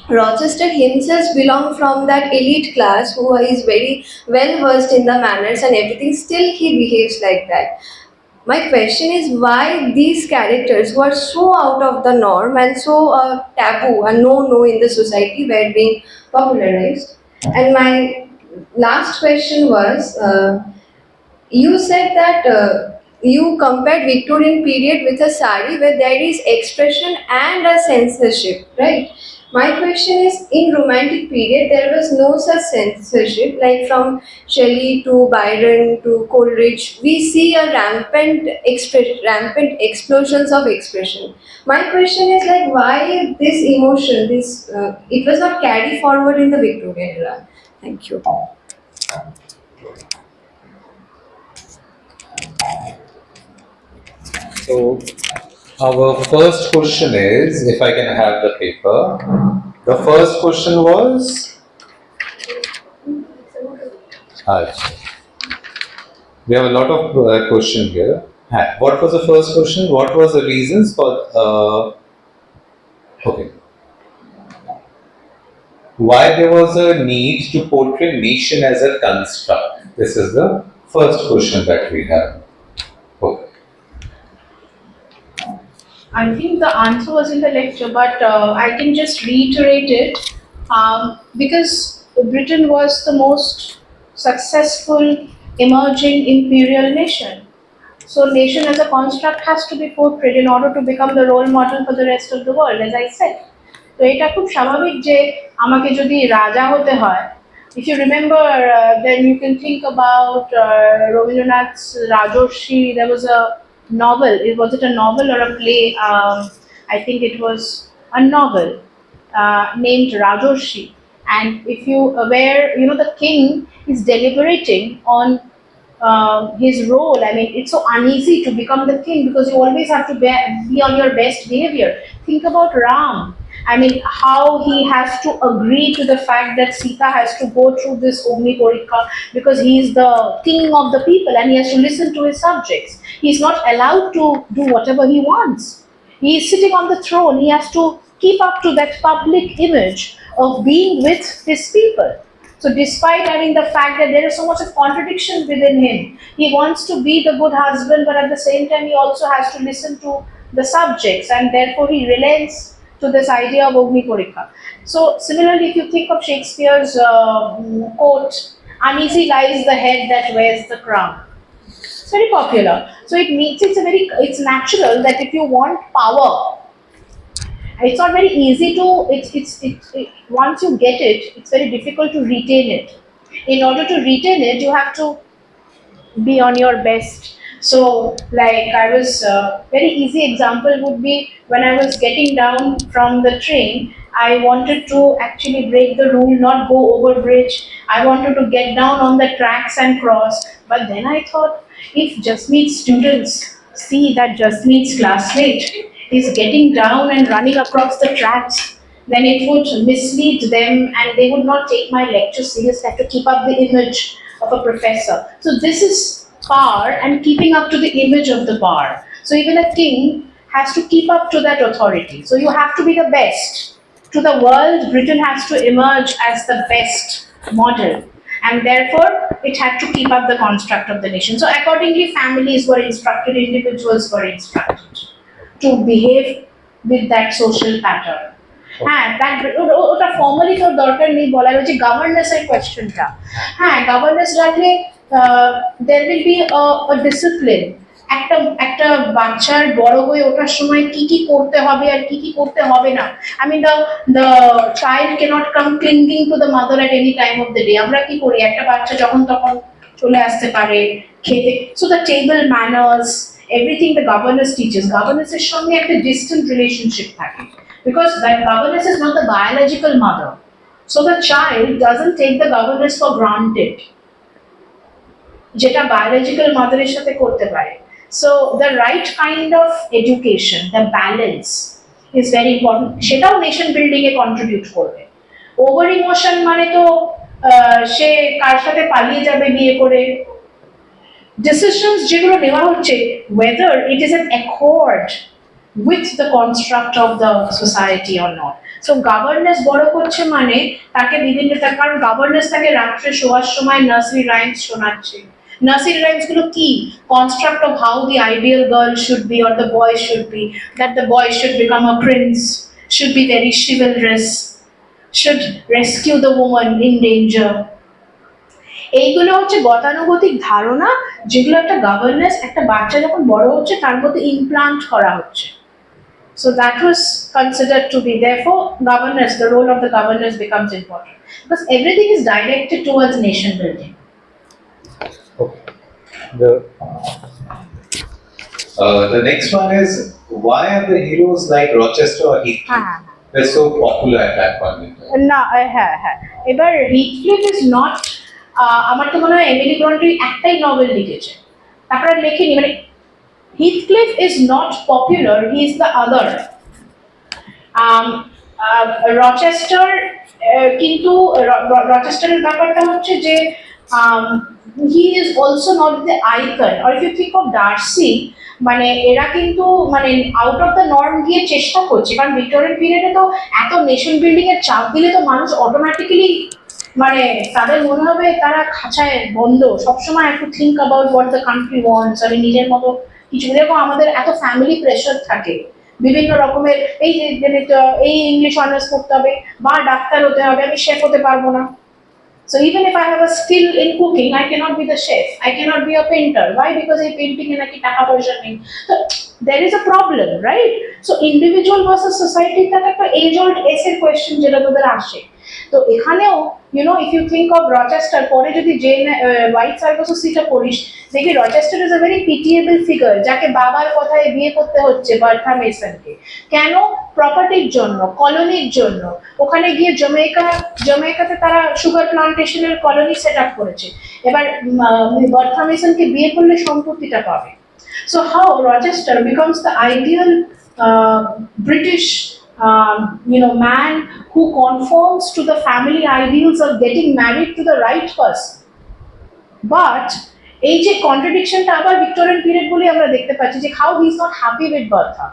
Rochester himself belonged from that elite class who is very well versed in the manners and everything, still he behaves like that. My question is why these characters who are so out of the norm and so taboo and no in the society were being popularized. And my last question was you said that you compared Victorian period with a sari where there is expression and a censorship, right? My question is, in romantic period, there was no such censorship. Like from Shelley to Byron to Coleridge, we see a rampant explosions of expression. My question is like, why this emotion? It was not carried forward in the Victorian era. Thank you. So, our first question is, if I can have the paper. The first question was, we have a lot of question here. What was the first question? What was the reasons for, okay, why there was a need to portray nation as a construct? This is the first question that we have. Okay. I think the answer was in the lecture, but I can just reiterate it because Britain was the most successful emerging imperial nation. So, nation as a construct has to be portrayed in order to become the role model for the rest of the world, as I said. তো এটা খুব স্বাভাবিক যে আমাকে যদি রাজা হতে হয়, if you remember, then you can think about Rabindranath's Rajarshi. There was a novel. Was it a novel or a play? I think it was a novel named Rajarshi. And if you where the king is deliberating on his role. I mean, it's so uneasy to become the king because you always have to be on your best behavior. Think about Ram. I mean, how he has to agree to the fact that Sita has to go through this Ogni Porikha because he is the king of the people and he has to listen to his subjects. He's not allowed to do whatever he wants. He is sitting on the throne. He has to keep up to that public image of being with his people. So despite having the fact that there is so much of contradiction within him, he wants to be the good husband, but at the same time he also has to listen to the subjects, and therefore he relents to this idea of Ogni Porikha. So similarly, if you think of Shakespeare's quote, "Uneasy lies the head that wears the crown." It's very popular. So it means it's natural that if you want power, it's not very easy to once you get it, it's very difficult to retain it. In order to retain it, you have to be on your best. So, like I was, very easy example would be when I was getting down from the train, I wanted to actually break the rule, not go over bridge. I wanted to get down on the tracks and cross. But then I thought, if Jasmeet's students see that Jasmeet's classmate is getting down and running across the tracks, then it would mislead them and they would not take my lecture seriously. I have to keep up the image of a professor. So this is power and keeping up to the image of the power. So even a king has to keep up to that authority. So you have to be the best. To the world, Britain has to emerge as the best model. And therefore, it had to keep up the construct of the nation. So accordingly, families were instructed, individuals were instructed to behave with that social pattern. হ্যাঁ ওটা formally তোর দরকার নেই বলা হচ্ছে গভর্নেন্সের কোয়েশ্চেনটা হ্যাঁ governance রাখলে there will be a discipline একটা একটা বাচ্চার বড় হয়ে ওঠার সময় কি কি করতে হবে আর কি কি করতে হবে না I mean the child cannot come clinging to the mother at any time of the day আমরা কি করি একটা বাচ্চা যখন তখন চলে আসতে পারে খেতে so the table manners everything the governess teaches governess এর সঙ্গে একটা distant relationship থাকে because that governess is not the biological mother so the child doesn't take the governess for granted যেটা biological mother এর সাথে করতে পারে so the right kind of education the balance is very important সেটাও nation building এ contribute করবে over emotion মানে তো সে কার সাথে পালিয়ে যাবে বিয়ে করে decisions যেগুলো নেওয়া হচ্ছে whether it is an accord with the construct of the society or not so governess বড় করছে মানে তাকে বিভিন্ন কারণ governess তাকে রাত্রে শোয়ার সময় nursery rhymes শোনাচ্ছে nursery rhymes গুলো কি construct of how the ideal girl should be or the boy should be that the boy should become a prince should be very chivalrous should rescue the woman in danger এইগুলো হচ্ছে গতানুগতিক ধারণা যেগুলো একটা governance একটা বাচ্চা যখন বড় হচ্ছে তার মধ্যে ইমপ্লান্ট করা হচ্ছে so that was considered to be therefore governance the role of the governess becomes important because everything is directed towards nation building okay the next one is why are the heroes like Rochester or Heathcliff they're so popular at that point in time না হ্যাঁ এবার Heathcliff is not আমার তো মনে হয় Emily Brontë একটাই novel লিখেছে তারপর লেখেনি মানে Heathcliff is not popular he is the other Rochester কিন্তু রচেস্টারের ব্যাপারটা হচ্ছে যে he is also not the icon or if you think of Darcy মানে এরা কিন্তু মানে আউট অফ দ্য নর্ম গিয়ে চেষ্টা করছে কারণ ভিক্টোরিয়ান পিরিয়ডে তো এত নেশন বিল্ডিং এর চাপ দিলে তো মানুষ অটোমেটিক্যালি মানে তাদের মনে হবে তারা খাঁচায় বন্ধ সবসময় একটু think about what the country wants আর নিজের মতো কিছু দেখো আমাদের এত ফ্যামিলি প্রেশার থাকে বিভিন্ন রকমের এই যে এই ইংলিশ অনার্স করতে হবে বা ডাক্তার হতে হবে আমি শেফ হতে পারবো না so even if I have a skill in cooking I cannot be the chef I cannot be a painter why because I painting এ নাকি টাকা পয়সা নেই so there is a problem right so individual versus society that একটা age old essay question যেটা তোদের আসে তো এখানেও you know if you think of Rochester পরে যদি জেন হোয়াইট সার্কাসও সিটা পড়িস দেখি Rochester is a very pitiable figure যাকে বাবার কথায় বিয়ে করতে হচ্ছে বার্থা মেসনকে কেন প্রপার্টির জন্য কলোনির জন্য ওখানে গিয়ে জামাইকাতে তারা সুগার প্লান্টেশনের কলোনি সেট আপ করেছে এবার বার্থা মেসনকে বিয়ে করলে সম্পত্তিটা পাবে so how Rochester becomes the ideal British man who conforms to the family ideals of getting married to the right person but এই যে কন্ট্রাডিকশনটা আবার ভিক্টোরিয়ান পিরিয়ড বলে আমরা দেখতে পাচ্ছি যে how he is not happy with Bertha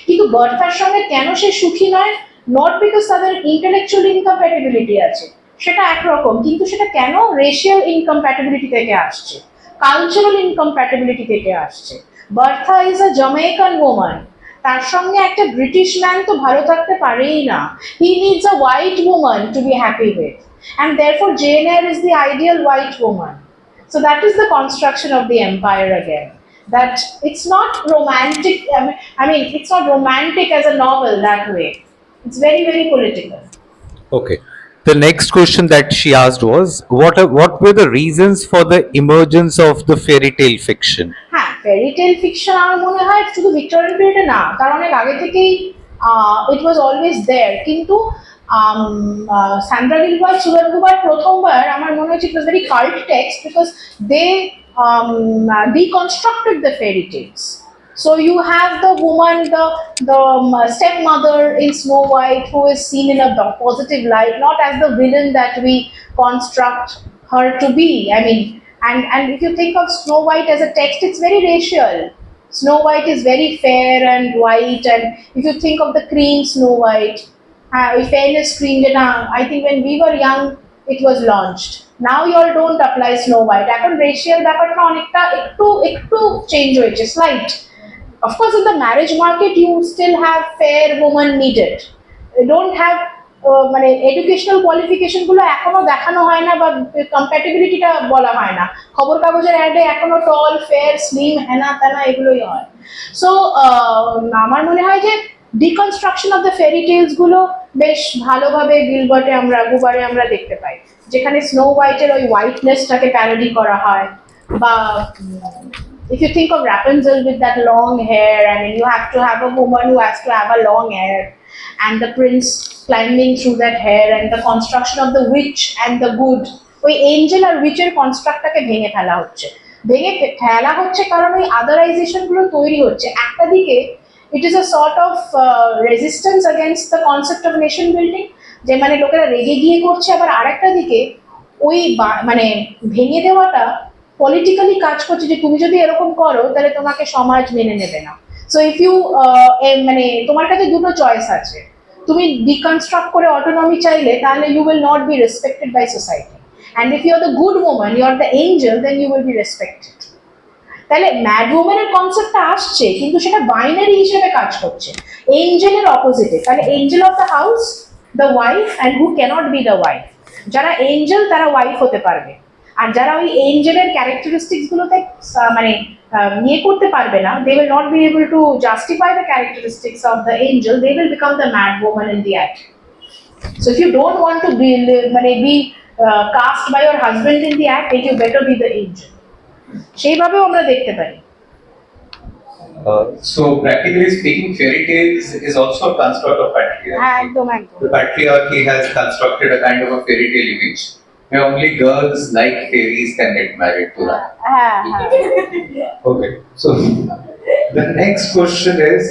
কিন্তু বার্থার সঙ্গে কেন সে সুখী নয় নট বিকজ তাদের ইন্টেলেকচুয়াল ইনকম্প্যাটিবিলিটি আছে সেটা একরকম কিন্তু সেটা কেন রেশিয়াল ইনকম্প্যাটিবিলিটি থেকে আসছে কালচারাল ইনকম্প্যাটিবিলিটি থেকে আসছে Bertha is a Jamaican woman তার সঙ্গে একটা ব্রিটিশ ম্যান তো ভালো থাকতে পারেই না he needs a white woman to be happy with and therefore then air is the ideal white woman so that is the construction of the empire again that it's not romantic I mean it's not romantic as a novel that way it's very very political okay the next question that she asked was what were the reasons for the emergence of the fairy tale fiction হ্যাঁ fairy tale fiction আমার মনে হয় শুধু Victorian পিরিয়ডে না তার অনেক আগে থেকেই it was always there কিন্তু Sandra Gilbert Susan Gubar প্রথমবার আমার মনে হচ্ছে it was very cult text because they deconstructed the fairy tales So you have the woman, the stepmother in Snow White, who is seen in a positive light, not as the villain that we construct her to be. I mean, and if you think of Snow White as a text, it's very racial. Snow White is very fair and white, and if you think of the cream Snow White, fairness cream, I think when we were young, it was launched. Now you all don't apply Snow White. এখন racial ব্যাপারটা অনেকটা একটু একটু change হয়েছে, slight. Of course, in the marriage market, you still have fair woman needed. You don't have মানে educational qualification গুলো এখনো দেখানো হয় না, বা কম্প্যাটিবিলিটিটা বলা হয় না। খবর কাগজের অ্যাডে এখনো টল, ফেয়ার, স্লিম, হেনা তেনা এগুলোই হয়। সো আমার মনে হয় যে deconstruction of the fairy tales গুলো বেশ ভালোভাবে গুবারে আমরা দেখতে পাই, যেখানে স্নো হোয়াইটের ওই হোয়াইটনেসটাকে প্যারোডি করা হয়। বা if you think of Rapunzel with that long hair, I mean, you have to have a woman who has to have a long hair, and the prince climbing through that hair, and the construction of the witch and the good. ওই Angel আর উইচের কনস্ট্রাক্টটাকে ভেঙে ফেলা হচ্ছে কারণ ওই আদারাইজেশন গুলো তৈরি হচ্ছে। একটা দিকে it is a sort of resistance against the concept of nation building, যে মানে লোকেরা রেগে গিয়ে করছে। আবার আরেকটা দিকে ওই মানে ভেঙে দেওয়াটা পলিটিক্যালি কাজ করছে, যে তুমি যদি এরকম করো তাহলে তোমাকে সমাজ মেনে নেবে না। সো ইফ ইউ মানে তোমার কাছে দুটো চয়েস আছে, তুমি ডিকনস্ট্রাক্ট করে অটোনমি চাইলে তাহলে you will not be respected by society, and if you are the good woman, you are the angel, then you will be respected. তাহলে ম্যাড ওম্যানের কনসেপ্টটা আসছে, কিন্তু সেটা বাইনারি হিসেবে কাজ করছে, এঞ্জেলের অপোজিটে। তাহলে angel of the house, the wife, and who cannot be the wife. যারা এঞ্জেল তারা ওয়াইফ হতে পারবে, আর যারা ওই এঞ্জেলের ক্যারেক্টারিস্টিক্স গুলোতে মানে ইয়ে করতে পারবে না, they will not be able to justify the characteristics of the angel, they will become the mad woman in the act. So if you don't want to be cast by your husband in the act, then you better be the angel. সেইভাবেও আমরা দেখতে পারি। So practically speaking, fairy tales is also a construct of patriarchy. একদম। The patriarchy has constructed a kind of a fairy tale image where only girls like fairies can get married to that. Okay, so the next question is,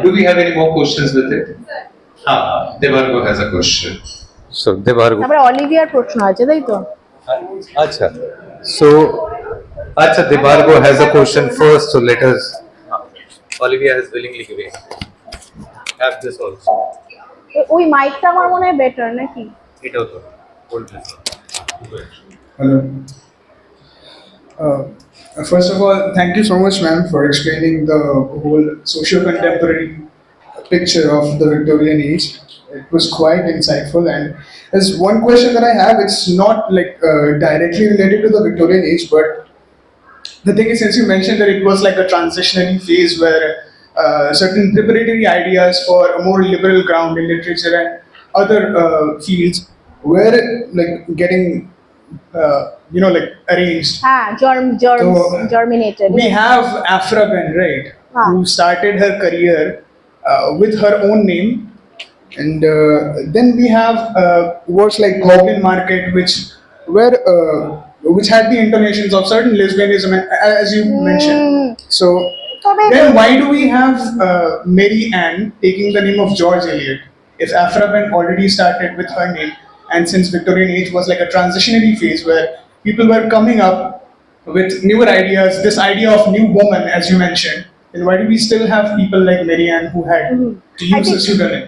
do we have any more questions with it? Devargo has a question. So Devargo. তারপরে Olivier প্রশ্ন আছে, তাই তো? Acha. So Devargo has a question first, so let us. Olivia has willingly given. Have this also. ওই মাইকটা আমার মনে হয় বেটার নাকি? এটাও তো hold this. Hello. First of all, thank you so much, ma'am, for explaining the whole socio-contemporary picture of the Victorian age. It was quite insightful, and there's one question that I have. It's not like directly related to the Victorian age, but the thing is, since you mentioned that it was like a transitionary phase where certain preparatory ideas for a more liberal ground in literature and other fields were like getting like arranged. Germinated. We have Afra Ben, right, who started her career with her own name, and then we have works like Goblin Market, which had the intonations of certain lesbianism, as you mentioned. So then why do we have Mary Ann taking the name of George Eliot if Afra Ben already started with her name? And since Victorian age was like a transitionary phase where people were coming up with newer ideas, this idea of new woman, as you mentioned, then why do we still have people like Mary Ann who had to use a pseudonym?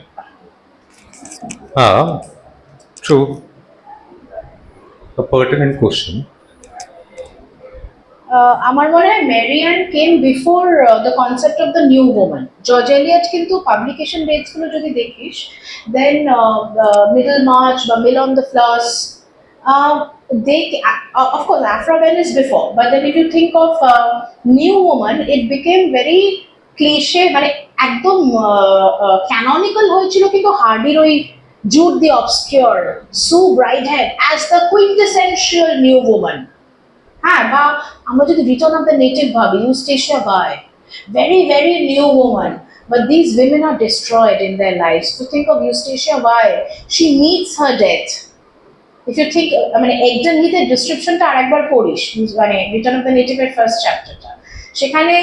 True. A pertinent question. আমার মনে হয় Marian came before the concept of the new woman. George Eliot কিন্তু publication dates গুলো যদি দেখিস, then Middlemarch বা Mill on the Floss, they of course Afra Ben is before, but then if you think of new woman, it became very cliche, মানে একদম canonical হয়েছিল। কিন্তু হার্ডির ওই Jude the Obscure, Sue Bridehead as the quintessential new woman. হ্যাঁ, বা আমরা যদি return of the native ভাবি, Eustacia Vye, very very new woman, but these women are destroyed in their lives. To think of Eustacia By, she meets her death. If you think, I mean, Egdon Heath's descriptionটা আরেকবার পড়িস, মানে return of the native এর first চ্যাপ্টারটা, সেখানে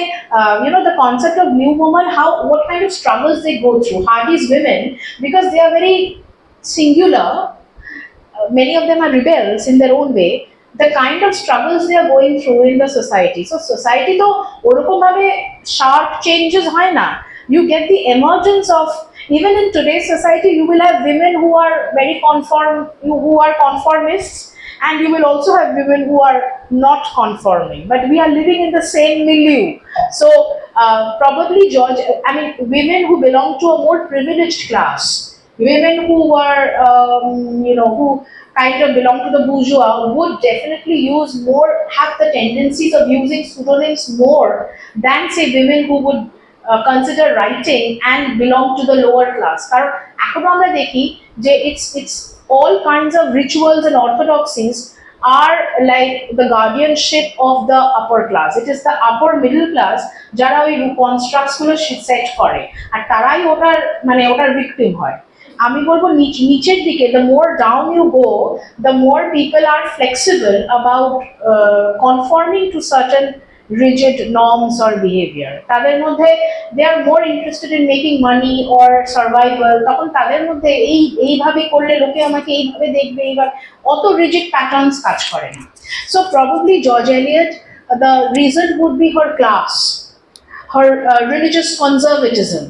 the concept of new woman, how what kind of struggles they go through. Hardy's women, because they are very singular, many of them are rebels in their own way, the kind of struggles they are going through in the society. So society to ওরকম ভাবে sharp changes হয় না. You get the emergence of, even in today's society you will have women who are very who are conformists, and you will also have women who are not conforming, but we are living in the same milieu. So probably George, I mean, women who belong to a more privileged class, women who were who kind of belong to the bourgeois, would definitely have the tendencies of using pseudonyms more than say women who would consider writing and belong to the lower class. কারণ এখন আমরা দেখি যে it's all kinds of rituals and orthodoxies are like the guardianship of the upper class. It is the upper middle class যারা ওই constructs গুলো set করে, আর তারাই ওটার victim হয়। আমি বলবো নিচের দিকে, the more down you go, the more people are flexible about conforming to certain rigid norms or behavior. তাদের মধ্যে they are more interested in making money or survival, তখন তাদের মধ্যে এইভাবে করলে লোকে আমাকে এইভাবে দেখবে, এইভাবে অত rigid patterns কাজ করে না। So probably George Eliot, the reason would be her class, her religious conservatism.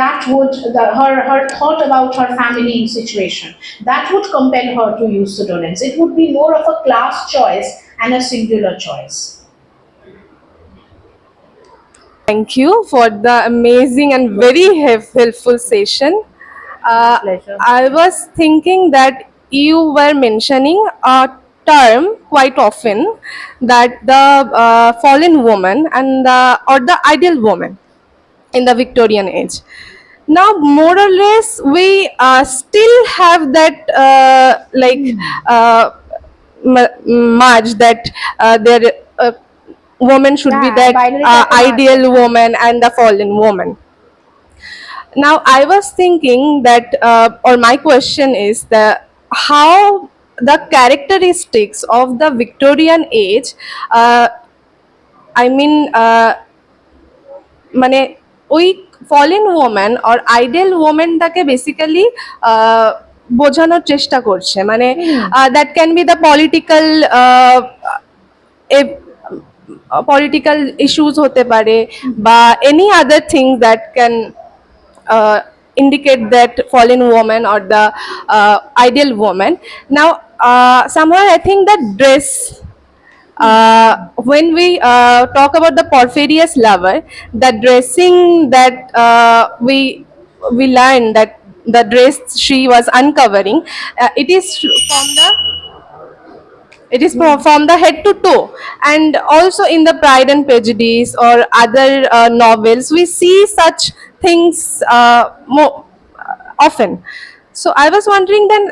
That would her thought about her family situation, that would compel her to use pseudonyms. It would be more of a class choice and a singular choice. Thank you for the amazing and very helpful session. Pleasure. I was thinking that you were mentioning a term quite often, that the fallen woman and or the ideal woman in the Victorian age. Now, more or less, we still have that merge that there woman should be Yeah, that binary type of ideal woman and the fallen woman. Now, I was thinking that, or my question is that how the characteristics of the Victorian age, I mean, মানে ওই fallen woman or ideal ওম্যানটাকে basically বোঝানোর চেষ্টা করছে, মানে that can be the political issues হতে পারে, বা any other thing that can indicate that fallen woman or the ideal woman. Now, somehow I think that dress, when we talk about the Porphyrius lover, the dressing that we learn that the dress she was uncovering, it is from the head to toe, and also in the Pride and Prejudice or other novels we see such things more often. So I was wondering then,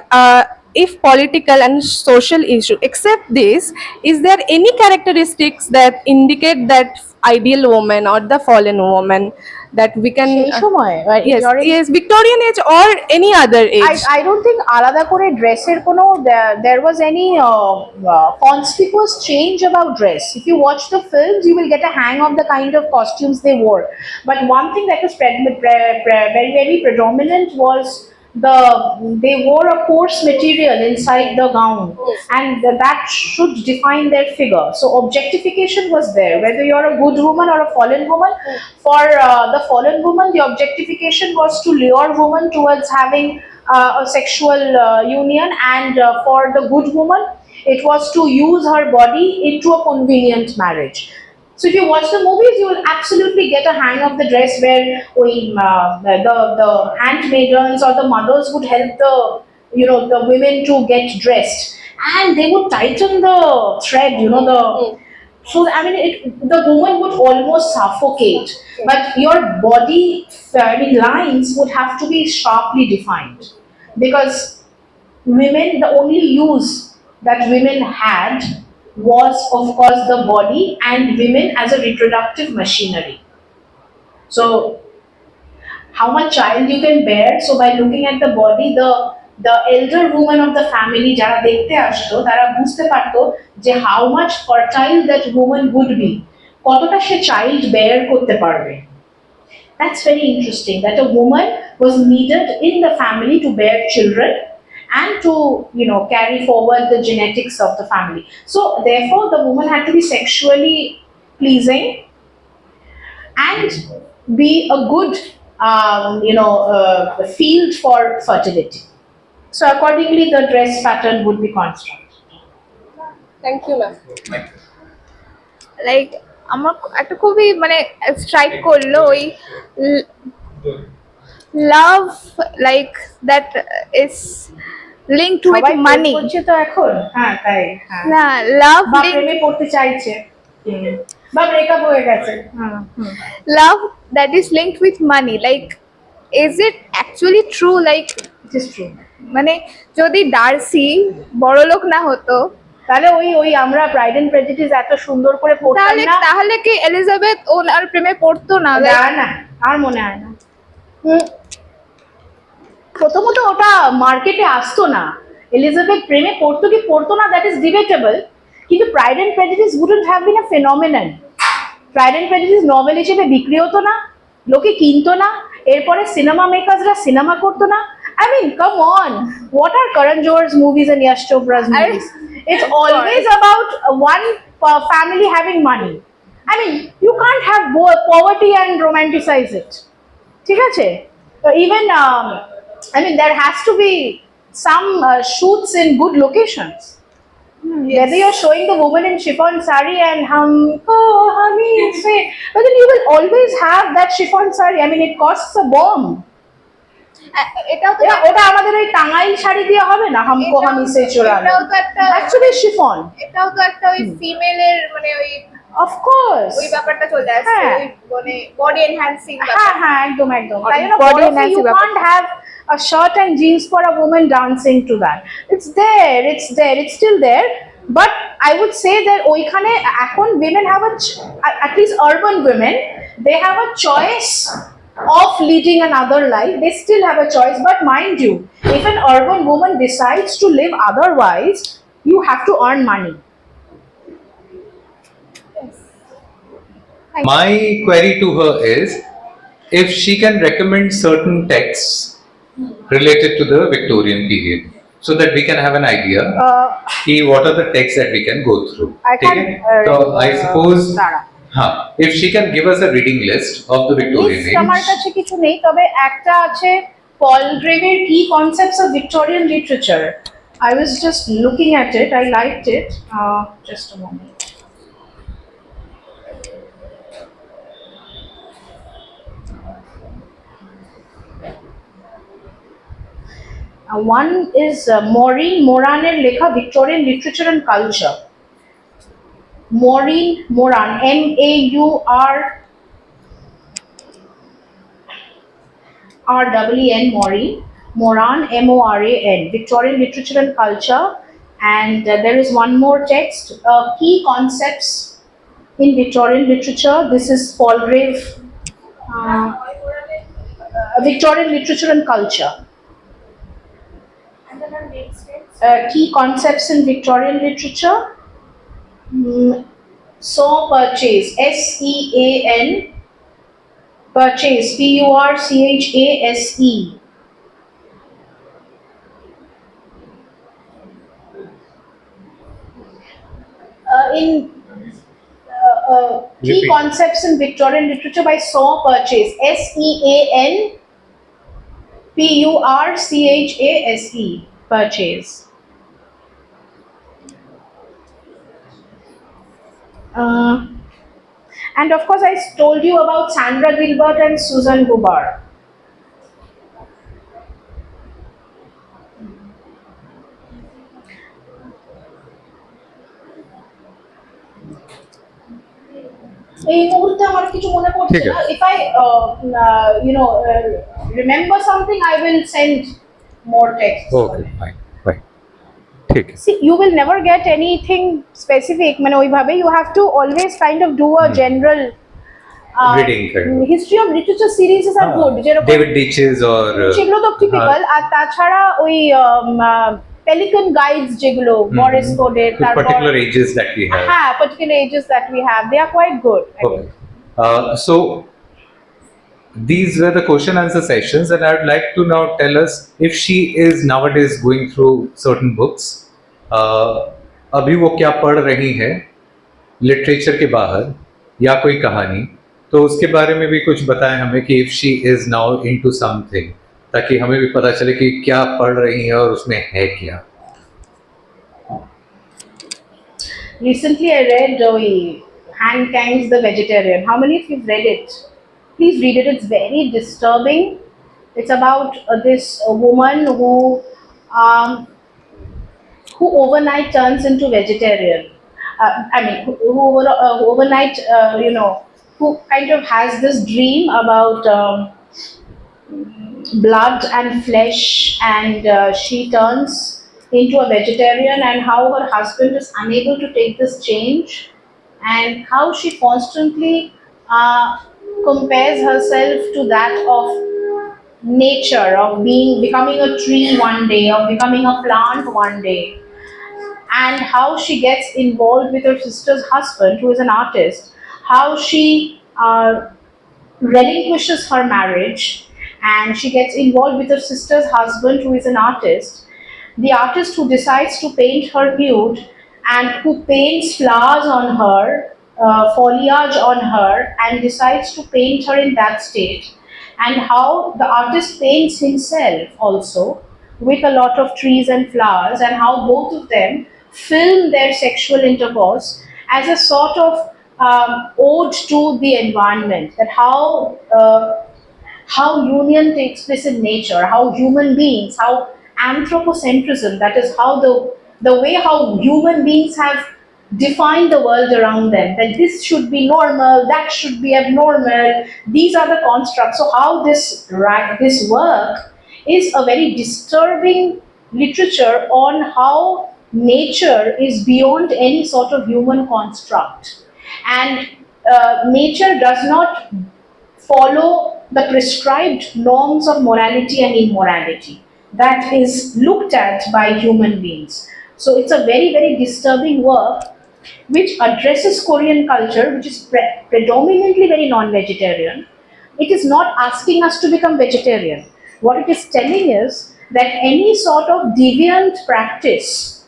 if political and social issue, except this, is there any characteristics that indicate that ideal woman or the fallen woman that we can সেই সময়, right? yes, During- yes, Victorian age or any other age? I don't think আলাদা করে ড্রেসের কোনো there was any conspicuous change about dress. If you watch the films, you will get a hang of the kind of costumes they wore. But one thing that was very very predominant was they wore a coarse material inside the gown, and that should define their figure. So objectification was there, whether you're a good woman or a fallen woman. For the fallen woman, the objectification was to lure woman towards having a sexual union, and for the good woman, it was to use her body into a convenient marriage. So if you watch the movies, you will absolutely get a hang of the dress, where the handmaidens or the mothers would help the women to get dressed, and they would tighten the thread, so I mean the woman would almost suffocate, but your body lines would have to be sharply defined, because women, the only use that women had was of course the body, and women as a reproductive machinery. So how much child you can bear, so by looking at the body, the elder woman of the family যারা দেখতে আসতো তারা বুঝতে পারতো যে how much fertile that woman would be, কতটা সে child bear করতে পারবে। That's very interesting that a woman was needed in the family to bear children and to, carry forward the genetics of the family. So therefore the woman had to be sexually pleasing and be a good field for fertility. So accordingly the dress pattern would be constructed. Thank you, ma'am. Like আমার একটা খুবই মানে strike করলো ওই love like that is linked with সবাই মানি করছে তো এখন, হ্যাঁ তাই, হ্যাঁ, না লাভ বা প্রেমে পড়তে চাইছে, বা ব্রেকআপ হয়ে গেছে, love that is linked with money like is it actually true like it is true. মানে যদি ডার্সি বড়লোক না হতো তাহলে ওই আমরা প্রাইড এন্ড প্রেজুডিস এত সুন্দর করে পড়তাম তাহলে না, তাহলে কি এলিজাবেথ ওর প্রেমে পড়তো না না আর মনে হয় না। প্রথমত ওটা মার্কেটে আসতো না, এলিজাবেথ প্রেমে পড়তো কি পড়তো না দ্যাট ইজ ডিবেটেবল, কিন্তু pride and prejudice wouldn't have been a phenomenon. Pride and prejudice novel হিসেবে বিক্রি হতো না, লোকে কিনতো না, এরপরে সিনেমা মেকার্সরা সিনেমা করতো না। I mean, come on, what are Karan Johar's movies and Yash Chopra's movies? It's always about one family having money. I mean, you can't have poverty and romanticize it. ঠিক আছে? Even there has to be some shoots in good locations. Whether you're showing the woman in chiffon sari and hami say, but then you will always have that chiffon sari. I mean, it costs a bomb. এটাও তো ওটা আমাদের ওই টাঙ্গাইল শাড়ি দিয়ে হবে না, হামকো হামি সে চোরা, এটাও তো একটা অ্যাকচুয়ালি শিফন, এটাও তো একটা ওই ফিমেলের মানে ওই অফ কোর্স, ওই ব্যাপারটা চলে আসছে হ্যাঁ। ওই মানে বডি এনহ্যান্সিং হ্যাঁ একদম তাই না, Body you enhancing can't have a shirt and jeans for a woman dancing to that. It's still there, but I would say that ওইখানে এখন women have at least urban women, they have a choice of leading another life. They still have a choice, but mind you, if an urban woman decides to live otherwise, you have to earn money. My query to her is if she can recommend certain texts related to the Victorian period so that we can have an idea what are the texts that we can go through. I ठीक can't, है? तो I suppose Tara. if she can give us a reading list of the Victorian List আমার age. কাছে কিছু নেই, তবে একটা আছে Palgraveর Key Concepts of Victorian Literature. I was just looking at it, I liked it. Just a moment. One is Maureen Moraner লেখা Victorian Literature and Culture. Maureen Moran, MAURREN, Maureen Moran, MORAN, Victorian Literature and Culture. And there is one more text, Key Concepts in Victorian Literature. This is Palgrave, Victorian Literature and Culture. Key Concepts in Victorian Literature. Saw Purchase, SEAN, Purchase, PURCHASE. In Key Repeat. Concepts in Victorian Literature by Saw Purchase, SEAN PURCHASE, Purchase. And of course, I told you about Sandra Gilbert and Susan Hubbard. এই মুহূর্তে আমার কিছু মনে পড়ছে ঠিক না। আছে। If I remember something, I will send more text. Okay, fine. ঠিক আছে। See, you will never get anything specific. মানে ওইভাবে you have to always kind of do a general Reading kind of. history of literature series are good. যেরকম David Ditches or সেগুলো তো typical, আর তাছাড়া ওই Pelican guides যেগুলো বরেস কোডের With particular ages that we have. হ্যাঁ particular ages that we have, they are quite good. Okay. So these were the question answer sessions, and I would like to now tell us if she is nowadays going through certain books. अभी वो क्या पढ़ रही है literature के बाहर या कोई कहानी, तो उसके बारे में भी कुछ बताएं हमें कि if she is now into something, ताकि हमें भी पता चले कि क्या पढ़ रही है और उसमें है क्या. Recently I read Han Kang's The Vegetarian. How many of you have read it? Please read it. It's very disturbing. It's about this woman who overnight turns into vegetarian. Who overnight, who kind of has this dream about blood and flesh, and she turns into a vegetarian, and how her husband is unable to take this change, and how she constantly compares herself to that of nature, of becoming a tree one day, of becoming a plant one day, and how she gets involved with her sister's husband, who is an artist, how she relinquishes her marriage and she gets involved with her sister's husband, who is an artist, the artist who decides to paint her nude and who paints flowers on her, foliage on her, and decides to paint her in that state, and how the artist paints himself also with a lot of trees and flowers, and how both of them film their sexual intercourse as a sort of ode to the environment, that how union takes place in nature, how human beings, how anthropocentrism, that is how the way how human beings have defined the world around them, that this should be normal, that should be abnormal, these are the constructs. So how this work is a very disturbing literature on how nature is beyond any sort of human construct, and nature does not follow the prescribed norms of morality and immorality that is looked at by human beings. So it's a very, very disturbing work which addresses Korean culture, which is predominantly very non-vegetarian. It is not asking us to become vegetarian. What it is telling is that any sort of deviant practice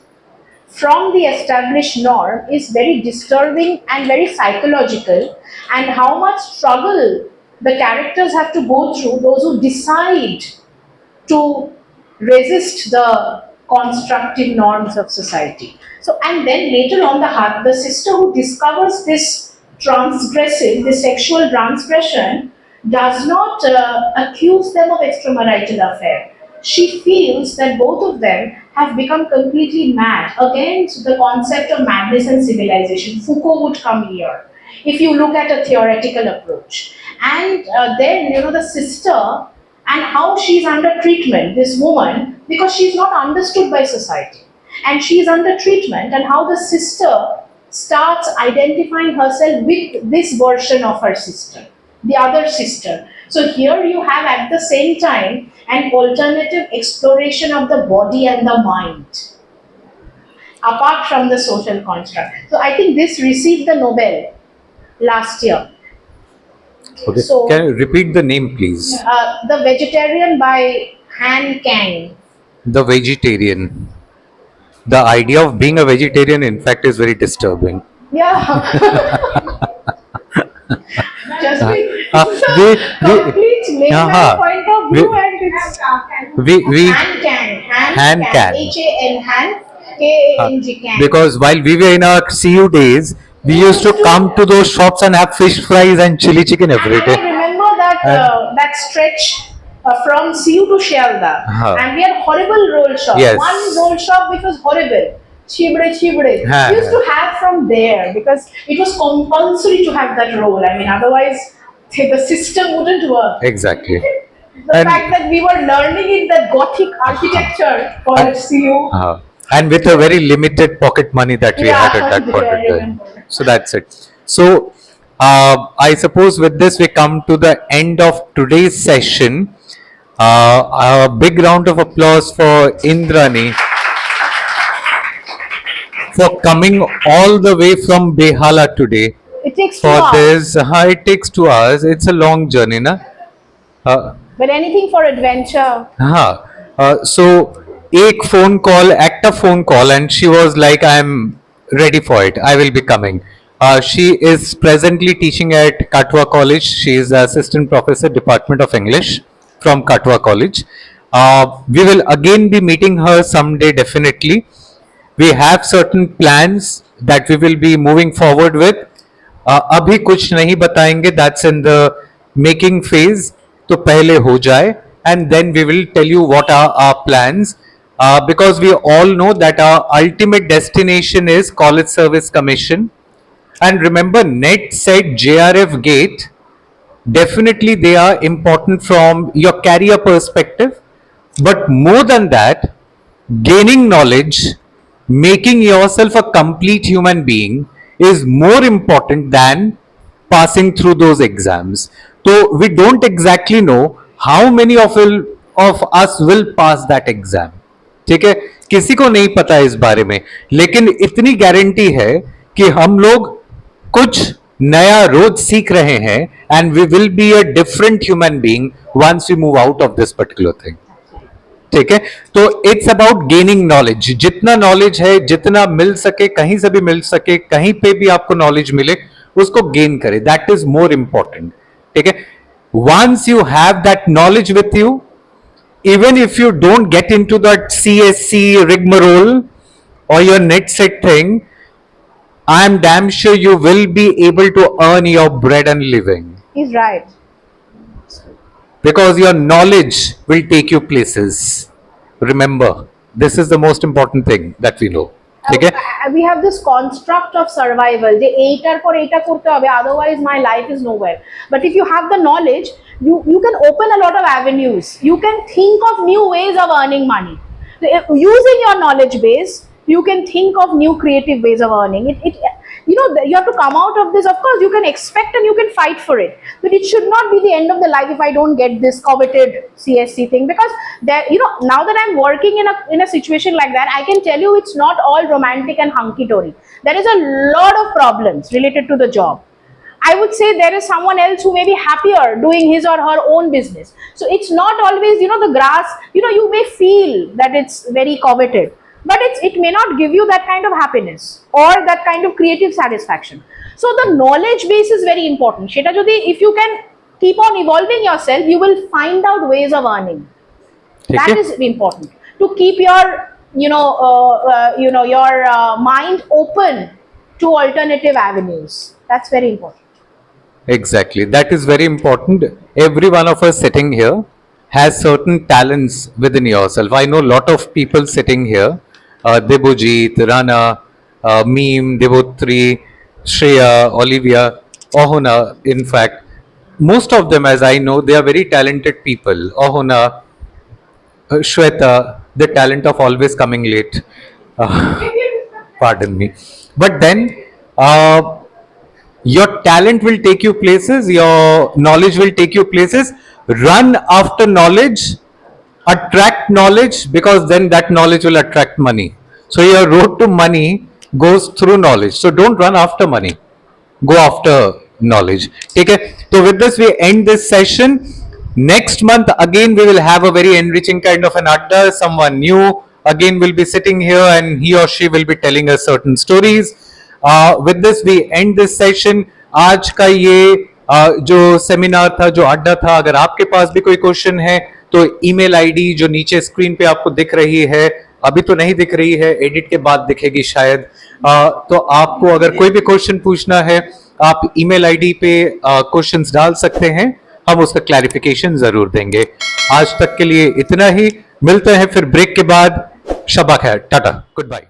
from the established norm is very disturbing and very psychological, and how much struggle the characters have to go through, those who decide to resist the constructive norms of society. So, and then later on, the sister who discovers this sexual transgression does not accuse them of extramarital affair. She feels that both of them have become completely mad, against the concept of madness and civilization. Foucault would come here if you look at a theoretical approach. And then, the sister, and how she's under treatment, this woman, because she's not understood by society, and she's under treatment, and how the sister starts identifying herself with this version of her sister, the other sister. So here you have at the same time an alternative exploration of the body and the mind, apart from the social construct. So I think this received the Nobel last year. Okay. So, can you repeat the name, please? The Vegetarian by Han Kang. The Vegetarian. The idea of being a vegetarian, in fact, is very disturbing. Yeah. Just it's a complete layman point of view, and it's Han Kang. H-A-N Han, K-A-N-G Kang. Because while we were in our CU days, we used to come to those shops and have fish fries and chili chicken every day. I remember that stretch from CU to Shialda, and we had horrible roll shop. Yes. One roll shop which was horrible. Chibre. We used to have from there because it was compulsory to have that roll. I mean, otherwise the system wouldn't work. Exactly. The fact that we were learning in the Gothic architecture called CU. And with a very limited pocket money that we had at that point in time. So that's it. So I suppose with this we come to the end of today's session. A big round of applause for Indrani. for coming all the way from Behala today It takes 2 for hours. this. It takes 2 hours. It's a long journey, na? But anything for adventure. हाँ so एक phone call, active phone call, and she was like, "I'm ready for it. I will be coming." She is presently teaching at Katwa College. She is the assistant professor, Department of English from Katwa College. We will again be meeting her someday, definitely. We have certain plans that we will be moving forward with. अभी कुछ नहीं बताएंगे, that's in the making phase, तो पहले हो जाए, and then we will tell you what are our plans, because we all know that our ultimate destination is College Service Commission. And remember, NET, SET, JRF, GATE, definitely they are important from your career perspective, but more than that, gaining knowledge, making yourself a complete human being is more important than passing through those exams. So we don't exactly know how many of us will pass that exam. ठीक है, किसी को नहीं पता इस बारे में, लेकिन इतनी गारंटी है कि हम लोग कुछ नया रोज सीख रहे हैं, and we will be a different human being once we move out of this particular thing. ठीक है, तो इट्स अबाउट गेनिंग नॉलेज. जितना नॉलेज है, जितना मिल सके, कहीं से भी मिल सके, कहीं पे भी आपको नॉलेज मिले, उसको गेन करें. That is more important. ठीक है, once you have that knowledge with you, even if you don't get into that CSC rigmarole or your net set thing, I am damn sure you will be able to earn your bread and living, He's right. because your knowledge will take you places. Remember, this is the most important thing that we know. ठीक है, We have this construct of survival. যে এইটার পর এইটা করতে হবে, otherwise my life is nowhere. But if you have the knowledge, you can open a lot of avenues. You can think of new ways of earning money. So, using your knowledge base, you can think of new creative ways of earning. You know, you have to come out of this. Of course, you can expect and you can fight for it, but it should not be the end of the life if I don't get this coveted CSC thing. Because there, you know, now that I'm working in a situation like that, I can tell you it's not all romantic and hunky dory. There is a lot of problems related to the job. I would say there is someone else who may be happier doing his or her own business. So it's not always, you know, the grass. You know, you may feel that it's very coveted, but it may not give you that kind of happiness or that kind of creative satisfaction. So the knowledge base is very important. Sheta jodi, if you can keep on evolving yourself, you will find out ways of earning. That is important, to keep your your mind open to alternative avenues. That's very important. exactly, that is very important. Every one of us sitting here has certain talents within yourself. I know a lot of people sitting here, Debojit, Rana, Meem, Devotri, Shreya, Olivia, Ohuna. In fact, most of them, as I know, they are very talented people. Ohuna, Shweta, the talent of always coming late. Pardon me. But then, your talent will take you places, your knowledge will take you places. Run after knowledge, attract knowledge, because then that knowledge will attract money. So your road to money goes through knowledge. So don't run after money, go after knowledge. Okay, so with this we end this session. Next month again we will have a very enriching kind of an adda. Someone new again will be sitting here and he or she will be telling us certain stories. With this we end this session. आज का ये जो seminar था, जो अड्डा था, अगर आपके पास भी कोई क्वेश्चन है तो ईमेल आईडी जो नीचे स्क्रीन पे आपको दिख रही है, अभी तो नहीं दिख रही है, एडिट के बाद दिखेगी शायद, तो आपको अगर कोई भी क्वेश्चन पूछना है आप ईमेल आईडी पे क्वेश्चंस डाल सकते हैं, हम उसका क्लैरिफिकेशन जरूर देंगे. आज तक के लिए इतना ही. मिलते हैं फिर ब्रेक के बाद. शबा खैर, टाटा, गुड बाय.